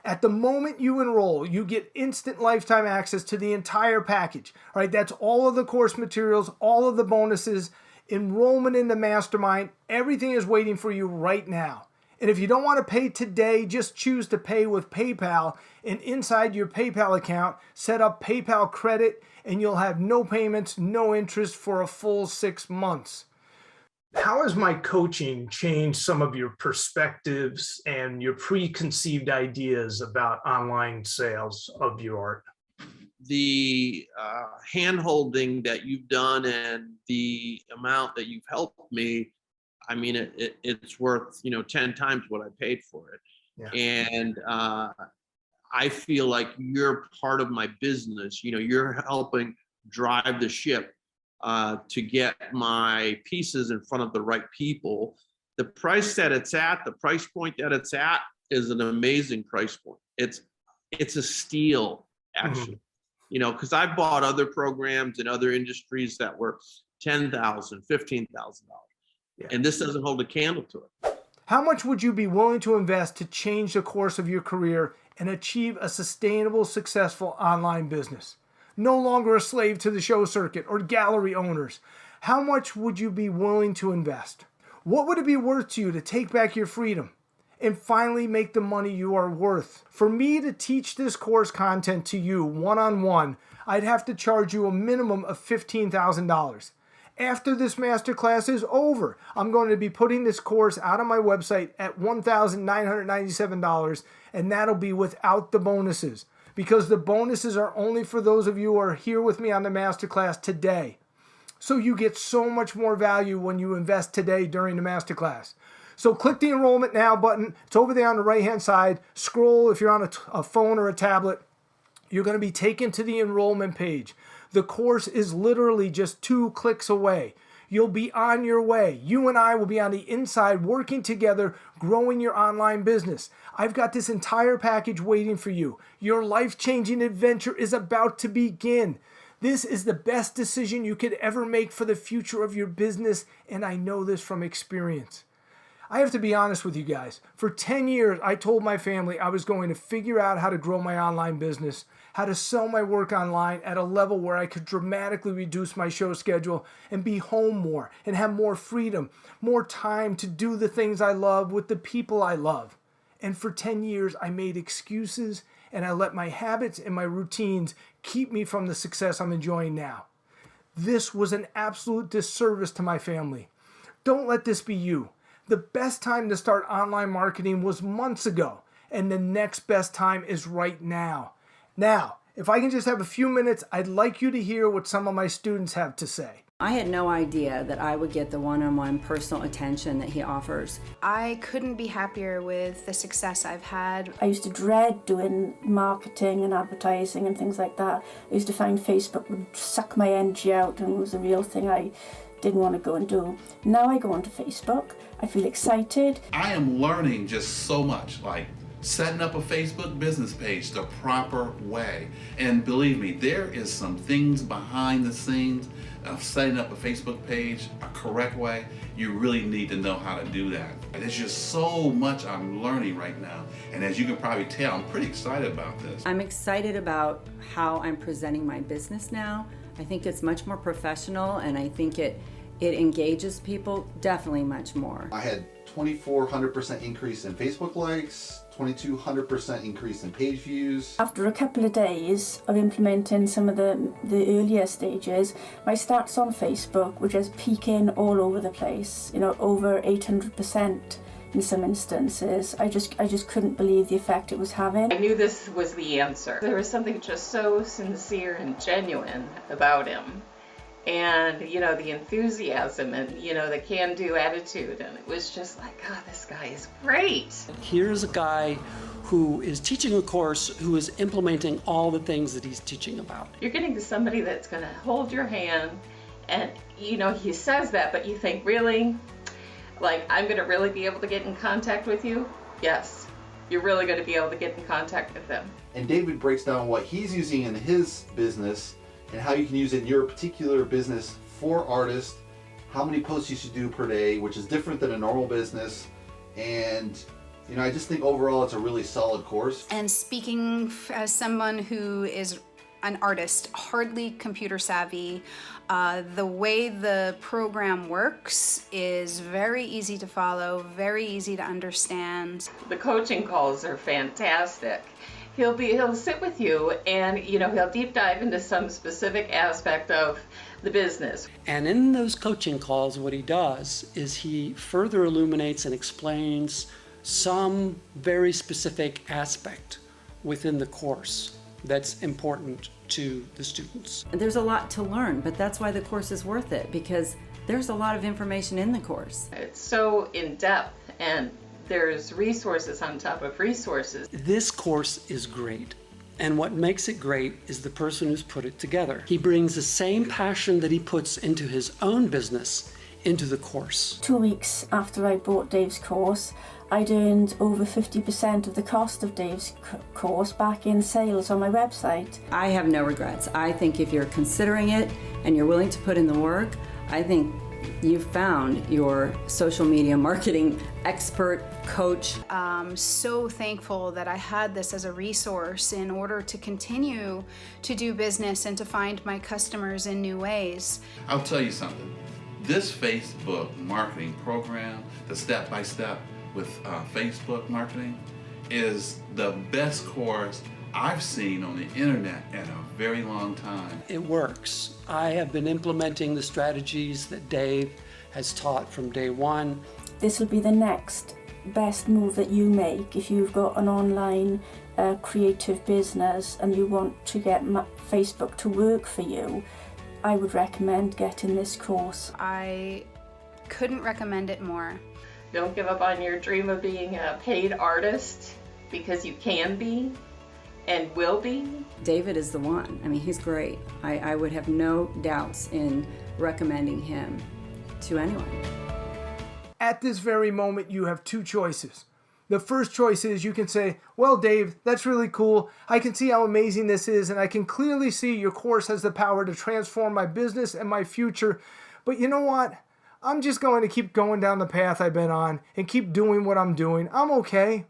At the moment you enroll, you get instant lifetime access to the entire package. All right, that's all of the course materials, all of the bonuses, enrollment in the mastermind. Everything is waiting for you right now. And if you don't want to pay today, just choose to pay with PayPal. And inside your PayPal account, set up PayPal credit, and you'll have no payments, no interest for a full 6 months. How has my coaching changed some of your perspectives and your preconceived ideas about online sales of your art? The hand-holding that you've done and the amount that you've helped me, I mean, it's worth 10 times what I paid for it. Yeah. And I feel like you're part of my business. You're helping drive the ship to get my pieces in front of the right people. The price that it's at, the price point that it's at, is an amazing price point. It's a steal, actually. Because I bought other programs in other industries that were $10,000, $15,000, and this doesn't hold a candle to it. How much would you be willing to invest to change the course of your career and achieve a sustainable, successful online business? No longer a slave to the show circuit or gallery owners. How much would you be willing to invest? What would it be worth to you to take back your freedom and finally make the money you are worth? For me to teach this course content to you one-on-one, I'd have to charge you a minimum of $15,000. After this masterclass is over, I'm going to be putting this course out on my website at $1,997, and that'll be without the bonuses, because the bonuses are only for those of you who are here with me on the masterclass today. So you get so much more value when you invest today during the masterclass. So click the enrollment now button. It's over there on the right-hand side. Scroll if you're on a phone or a tablet. You're going to be taken to the enrollment page. The course is literally just 2 clicks away. You'll be on your way. You and I will be on the inside working together, growing your online business. I've got this entire package waiting for you. Your life-changing adventure is about to begin. This is the best decision you could ever make for the future of your business, and I know this from experience. I have to be honest with you guys. For 10 years, I told my family I was going to figure out how to grow my online business, how to sell my work online at a level where I could dramatically reduce my show schedule and be home more and have more freedom, more time to do the things I love with the people I love. And for 10 years, I made excuses and I let my habits and my routines keep me from the success I'm enjoying now. This was an absolute disservice to my family. Don't let this be you. The best time to start online marketing was months ago, and the next best time is right now. Now, if I can just have a few minutes, I'd like you to hear what some of my students have to say. I had no idea that I would get the one-on-one personal attention that he offers. I couldn't be happier with the success I've had. I used to dread doing marketing and advertising and things like that. I used to find Facebook would suck my energy out and it was a real thing I didn't want to go and do. Now I go onto Facebook, I feel excited. I am learning just so much, like setting up a Facebook business page the proper way. And believe me, there is some things behind the scenes of setting up a Facebook page a correct way. You really need to know how to do that. There's just so much I'm learning right now. And as you can probably tell, I'm pretty excited about this. I'm excited about how I'm presenting my business now. I think it's much more professional, and I think it engages people definitely much more. I had 2,400% increase in Facebook likes, 2,200% increase in page views. After a couple of days of implementing some of the earlier stages, my stats on Facebook were just peaking all over the place, over 800% in some instances. I just couldn't believe the effect it was having. I knew this was the answer. There was something just so sincere and genuine about him. And, the enthusiasm and, the can-do attitude. And it was just like, God, this guy is great. Here's a guy who is teaching a course, who is implementing all the things that he's teaching about. You're getting to somebody that's going to hold your hand. And, he says that, but you think, really? Like, I'm going to really be able to get in contact with you? Yes. You're really going to be able to get in contact with them. And David breaks down what he's using in his business and how you can use it in your particular business for artists, how many posts you should do per day, which is different than a normal business. And, I just think overall it's a really solid course. And speaking as someone who is an artist, hardly computer savvy, the way the program works is very easy to follow, very easy to understand. The coaching calls are fantastic. He'll sit with you and, he'll deep dive into some specific aspect of the business. And in those coaching calls, what he does is he further illuminates and explains some very specific aspect within the course that's important to the students. And there's a lot to learn, but that's why the course is worth it, because there's a lot of information in the course. It's so in-depth, and there's resources on top of resources. This course is great, and what makes it great is the person who's put it together. He brings the same passion that he puts into his own business into the course. 2 weeks after I bought Dave's course, I'd earned over 50% of the cost of Dave's course back in sales on my website. I have no regrets. I think if you're considering it and you're willing to put in the work, I think You've found your social media marketing expert, coach. I'm so thankful that I had this as a resource in order to continue to do business and to find my customers in new ways. I'll tell you something. This Facebook marketing program, the step-by-step with Facebook marketing, is the best course I've seen on the internet in a very long time. It works. I have been implementing the strategies that Dave has taught from day one. This will be the next best move that you make if you've got an online creative business and you want to get Facebook to work for you. I would recommend getting this course. I couldn't recommend it more. Don't give up on your dream of being a paid artist, because you can be and will be. David is the one. I mean, he's great. I would have no doubts in recommending him to anyone. At this very moment, you have two choices. The first choice is you can say, well, Dave, that's really cool. I can see how amazing this is, and I can clearly see your course has the power to transform my business and my future. But you know what? I'm just going to keep going down the path I've been on and keep doing what I'm doing. I'm okay.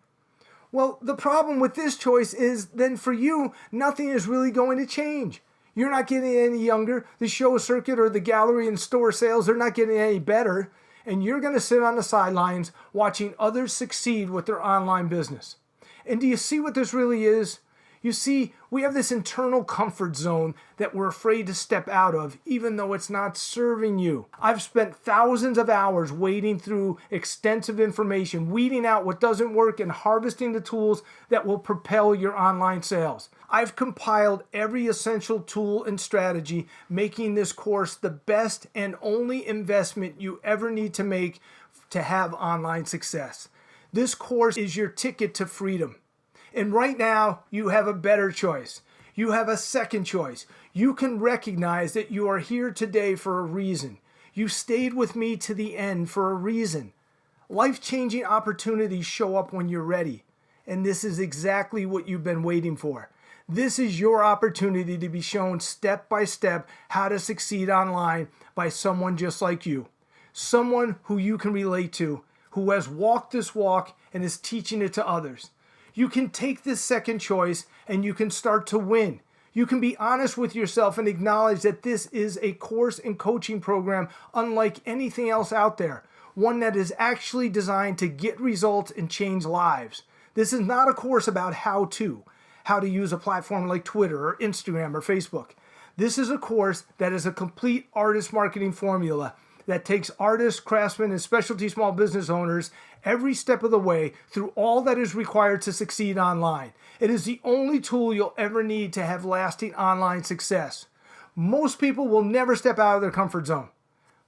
Well, the problem with this choice is then for you, nothing is really going to change. You're not getting any younger. The show circuit or the gallery and store sales, they're not getting any better. And you're going to sit on the sidelines watching others succeed with their online business. And do you see what this really is? You see, we have this internal comfort zone that we're afraid to step out of, even though it's not serving you. I've spent thousands of hours wading through extensive information, weeding out what doesn't work and harvesting the tools that will propel your online sales. I've compiled every essential tool and strategy, making this course the best and only investment you ever need to make to have online success. This course is your ticket to freedom. And right now, you have a better choice. You have a second choice. You can recognize that you are here today for a reason. You stayed with me to the end for a reason. Life-changing opportunities show up when you're ready. And this is exactly what you've been waiting for. This is your opportunity to be shown step by step how to succeed online by someone just like you. Someone who you can relate to, who has walked this walk and is teaching it to others. You can take this second choice and you can start to win. You can be honest with yourself and acknowledge that this is a course and coaching program unlike anything else out there. One that is actually designed to get results and change lives. This is not a course about how to use a platform like Twitter or Instagram or Facebook. This is a course that is a complete artist marketing formula that takes artists, craftsmen, and specialty small business owners every step of the way through all that is required to succeed online. It is the only tool you'll ever need to have lasting online success. Most people will never step out of their comfort zone,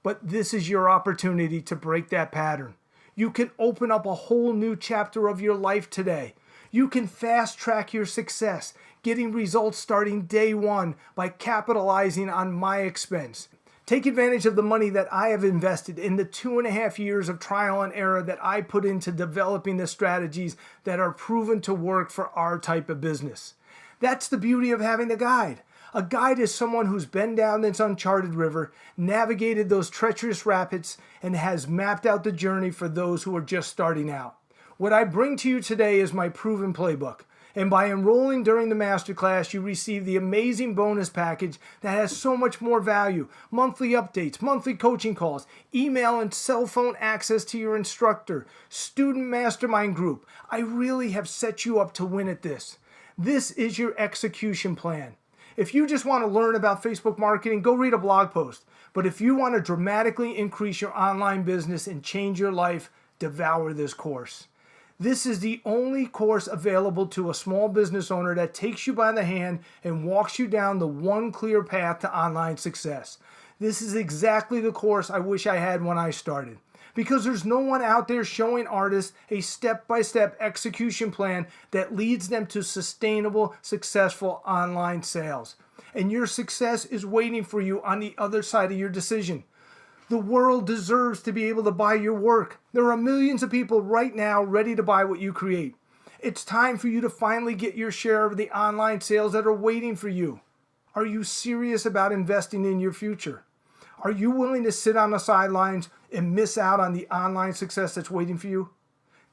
but this is your opportunity to break that pattern. You can open up a whole new chapter of your life today. You can fast track your success, getting results starting day one by capitalizing on my expense. Take advantage of the money that I have invested in the 2.5 years of trial and error that I put into developing the strategies that are proven to work for our type of business. That's the beauty of having a guide. A guide is someone who's been down this uncharted river, navigated those treacherous rapids, and has mapped out the journey for those who are just starting out. What I bring to you today is my proven playbook. And by enrolling during the masterclass, you receive the amazing bonus package that has so much more value. Monthly updates, monthly coaching calls, email and cell phone access to your instructor, student mastermind group. I really have set you up to win at this. This is your execution plan. If you just want to learn about Facebook marketing, go read a blog post. But if you want to dramatically increase your online business and change your life, devour this course. This is the only course available to a small business owner that takes you by the hand and walks you down the one clear path to online success. This is exactly the course I wish I had when I started. Because there's no one out there showing artists a step-by-step execution plan that leads them to sustainable, successful online sales. And your success is waiting for you on the other side of your decision. The world deserves to be able to buy your work. There are millions of people right now ready to buy what you create. It's time for you to finally get your share of the online sales that are waiting for you. Are you serious about investing in your future? Are you willing to sit on the sidelines and miss out on the online success that's waiting for you?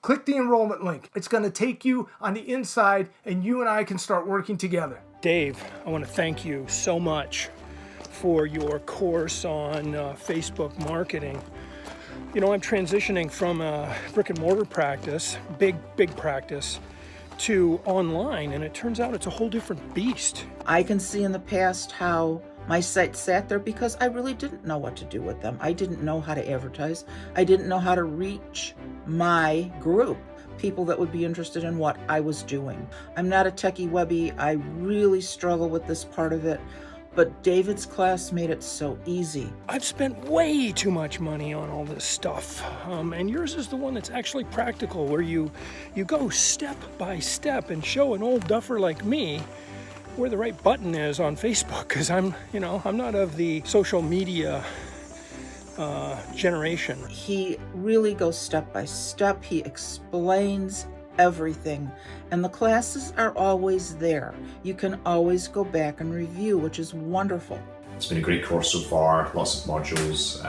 Click the enrollment link. It's going to take you on the inside, and you and I can start working together. Dave, I want to thank you so much for your course on Facebook marketing. You know, I'm transitioning from a brick and mortar practice, big practice, to online, and it turns out it's a whole different beast. I can see in the past how my site sat there because I really didn't know what to do with them. I didn't know how to advertise. I didn't know how to reach my group, people that would be interested in what I was doing. I'm not a techie webby. I really struggle with this part of it, but David's class made it so easy. I've spent way too much money on all this stuff, and yours is the one that's actually practical, where you go step by step and show an old duffer like me where the right button is on Facebook, because I'm not of the social media generation. He really goes step by step. He explains everything, and the classes are always there. You can always go back and review, which is wonderful. It's been a great course so far, lots of modules,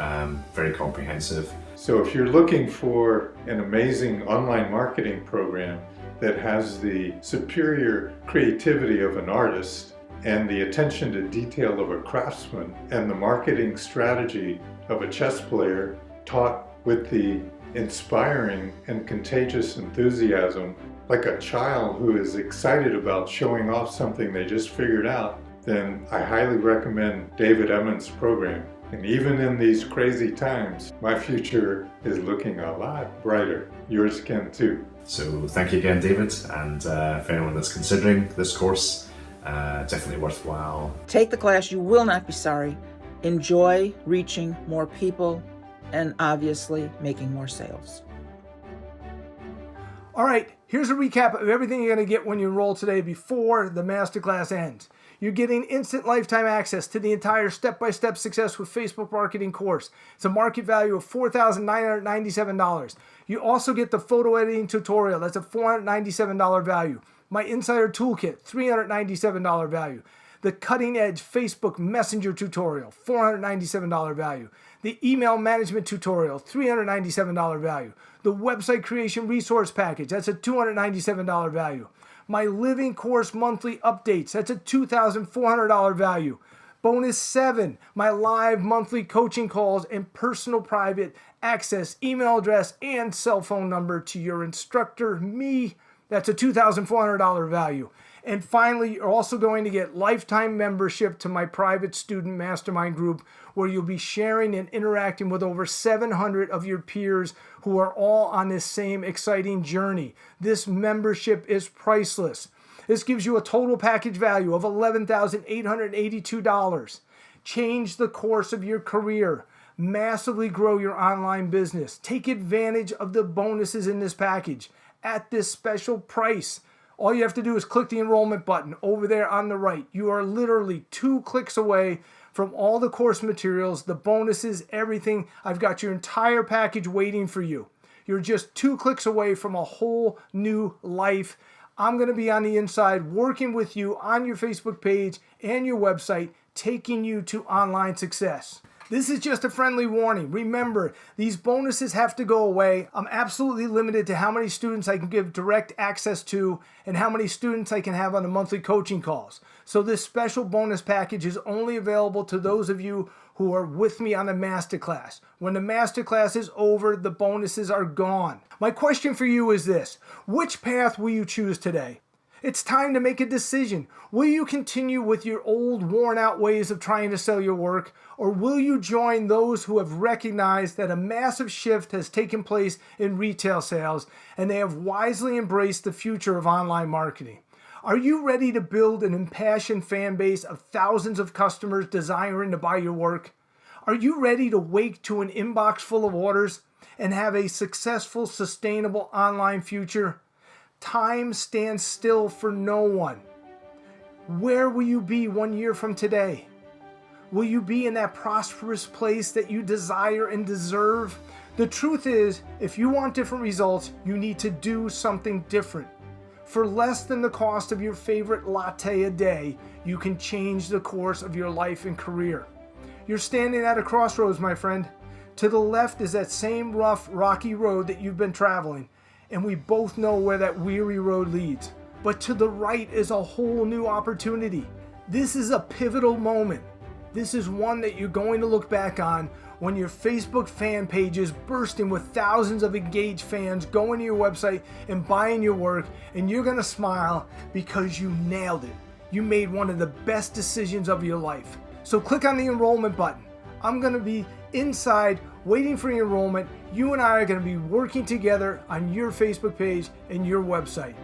very comprehensive. So if you're looking for an amazing online marketing program that has the superior creativity of an artist and the attention to detail of a craftsman and the marketing strategy of a chess player taught with the inspiring and contagious enthusiasm, like a child who is excited about showing off something they just figured out, then I highly recommend David Emmons' program. And even in these crazy times, my future is looking a lot brighter. Yours can too. So thank you again, David, and for anyone that's considering this course, definitely worthwhile. Take the class, you will not be sorry. Enjoy reaching more people and obviously making more sales. All right, here's a recap of everything you're going to get when you enroll today before the masterclass ends. You're getting instant lifetime access to the entire step-by-step success with Facebook marketing course. It's a market value of $4,997. You also get the photo editing tutorial. That's a $497 value. My Insider Toolkit, $397 value. The cutting edge Facebook Messenger tutorial, $497 value. The email management tutorial, $397 value. The website creation resource package, that's a $297 value. My living course monthly updates, that's a $2,400 value. Bonus 7, my live monthly coaching calls and personal private access, email address, and cell phone number to your instructor, me. That's a $2,400 value. And finally, you're also going to get lifetime membership to my private student mastermind group, where you'll be sharing and interacting with over 700 of your peers who are all on this same exciting journey. This membership is priceless. This gives you a total package value of $11,882. Change the course of your career. Massively grow your online business. Take advantage of the bonuses in this package at this special price. All you have to do is click the enrollment button over there on the right. You are literally 2 clicks away from all the course materials, the bonuses, everything. I've got your entire package waiting for you. You're just 2 clicks away from a whole new life. I'm going to be on the inside working with you on your Facebook page and your website, taking you to online success. This is just a friendly warning. Remember, these bonuses have to go away. I'm absolutely limited to how many students I can give direct access to and how many students I can have on the monthly coaching calls. So this special bonus package is only available to those of you who are with me on the masterclass. When the masterclass is over, the bonuses are gone. My question for you is this: which path will you choose today? It's time to make a decision. Will you continue with your old, worn-out ways of trying to sell your work, or will you join those who have recognized that a massive shift has taken place in retail sales and they have wisely embraced the future of online marketing? Are you ready to build an impassioned fan base of thousands of customers desiring to buy your work? Are you ready to wake to an inbox full of orders and have a successful, sustainable online future? Time stands still for no one. Where will you be 1 year from today? Will you be in that prosperous place that you desire and deserve? The truth is, if you want different results, you need to do something different. For less than the cost of your favorite latte a day, you can change the course of your life and career. You're standing at a crossroads, my friend. To the left is that same rough, rocky road that you've been traveling, and we both know where that weary road leads. But to the right is a whole new opportunity. This is a pivotal moment. This is one that you're going to look back on when your Facebook fan page is bursting with thousands of engaged fans going to your website and buying your work, and you're gonna smile because you nailed it. You made one of the best decisions of your life. So click on the enrollment button. I'm gonna be inside waiting for your enrollment. You and I are gonna be working together on your Facebook page and your website.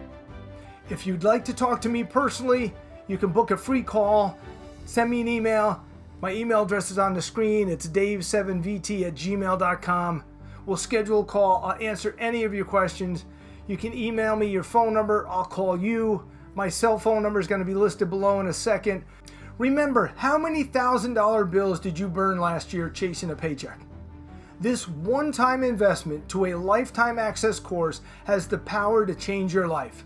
If you'd like to talk to me personally, you can book a free call, send me an email. My email address is on the screen. It's dave7vt@gmail.com. We'll schedule a call. I'll answer any of your questions. You can email me your phone number. I'll call you. My cell phone number is going to be listed below in a second. Remember, how many $1,000 bills did you burn last year chasing a paycheck? This one-time investment to a lifetime access course has the power to change your life.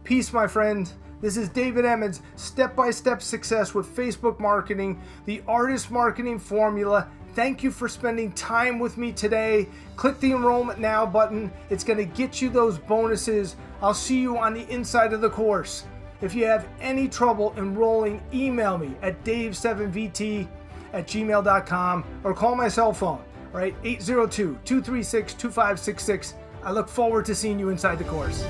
Peace, my friend. This is David Emmons, step-by-step success with Facebook marketing, the artist marketing formula. Thank you for spending time with me today. Click the enrollment now button. It's going to get you those bonuses. I'll see you on the inside of the course. If you have any trouble enrolling, email me at dave7vt@gmail.com or call my cell phone, right? 802-236-2566. I look forward to seeing you inside the course.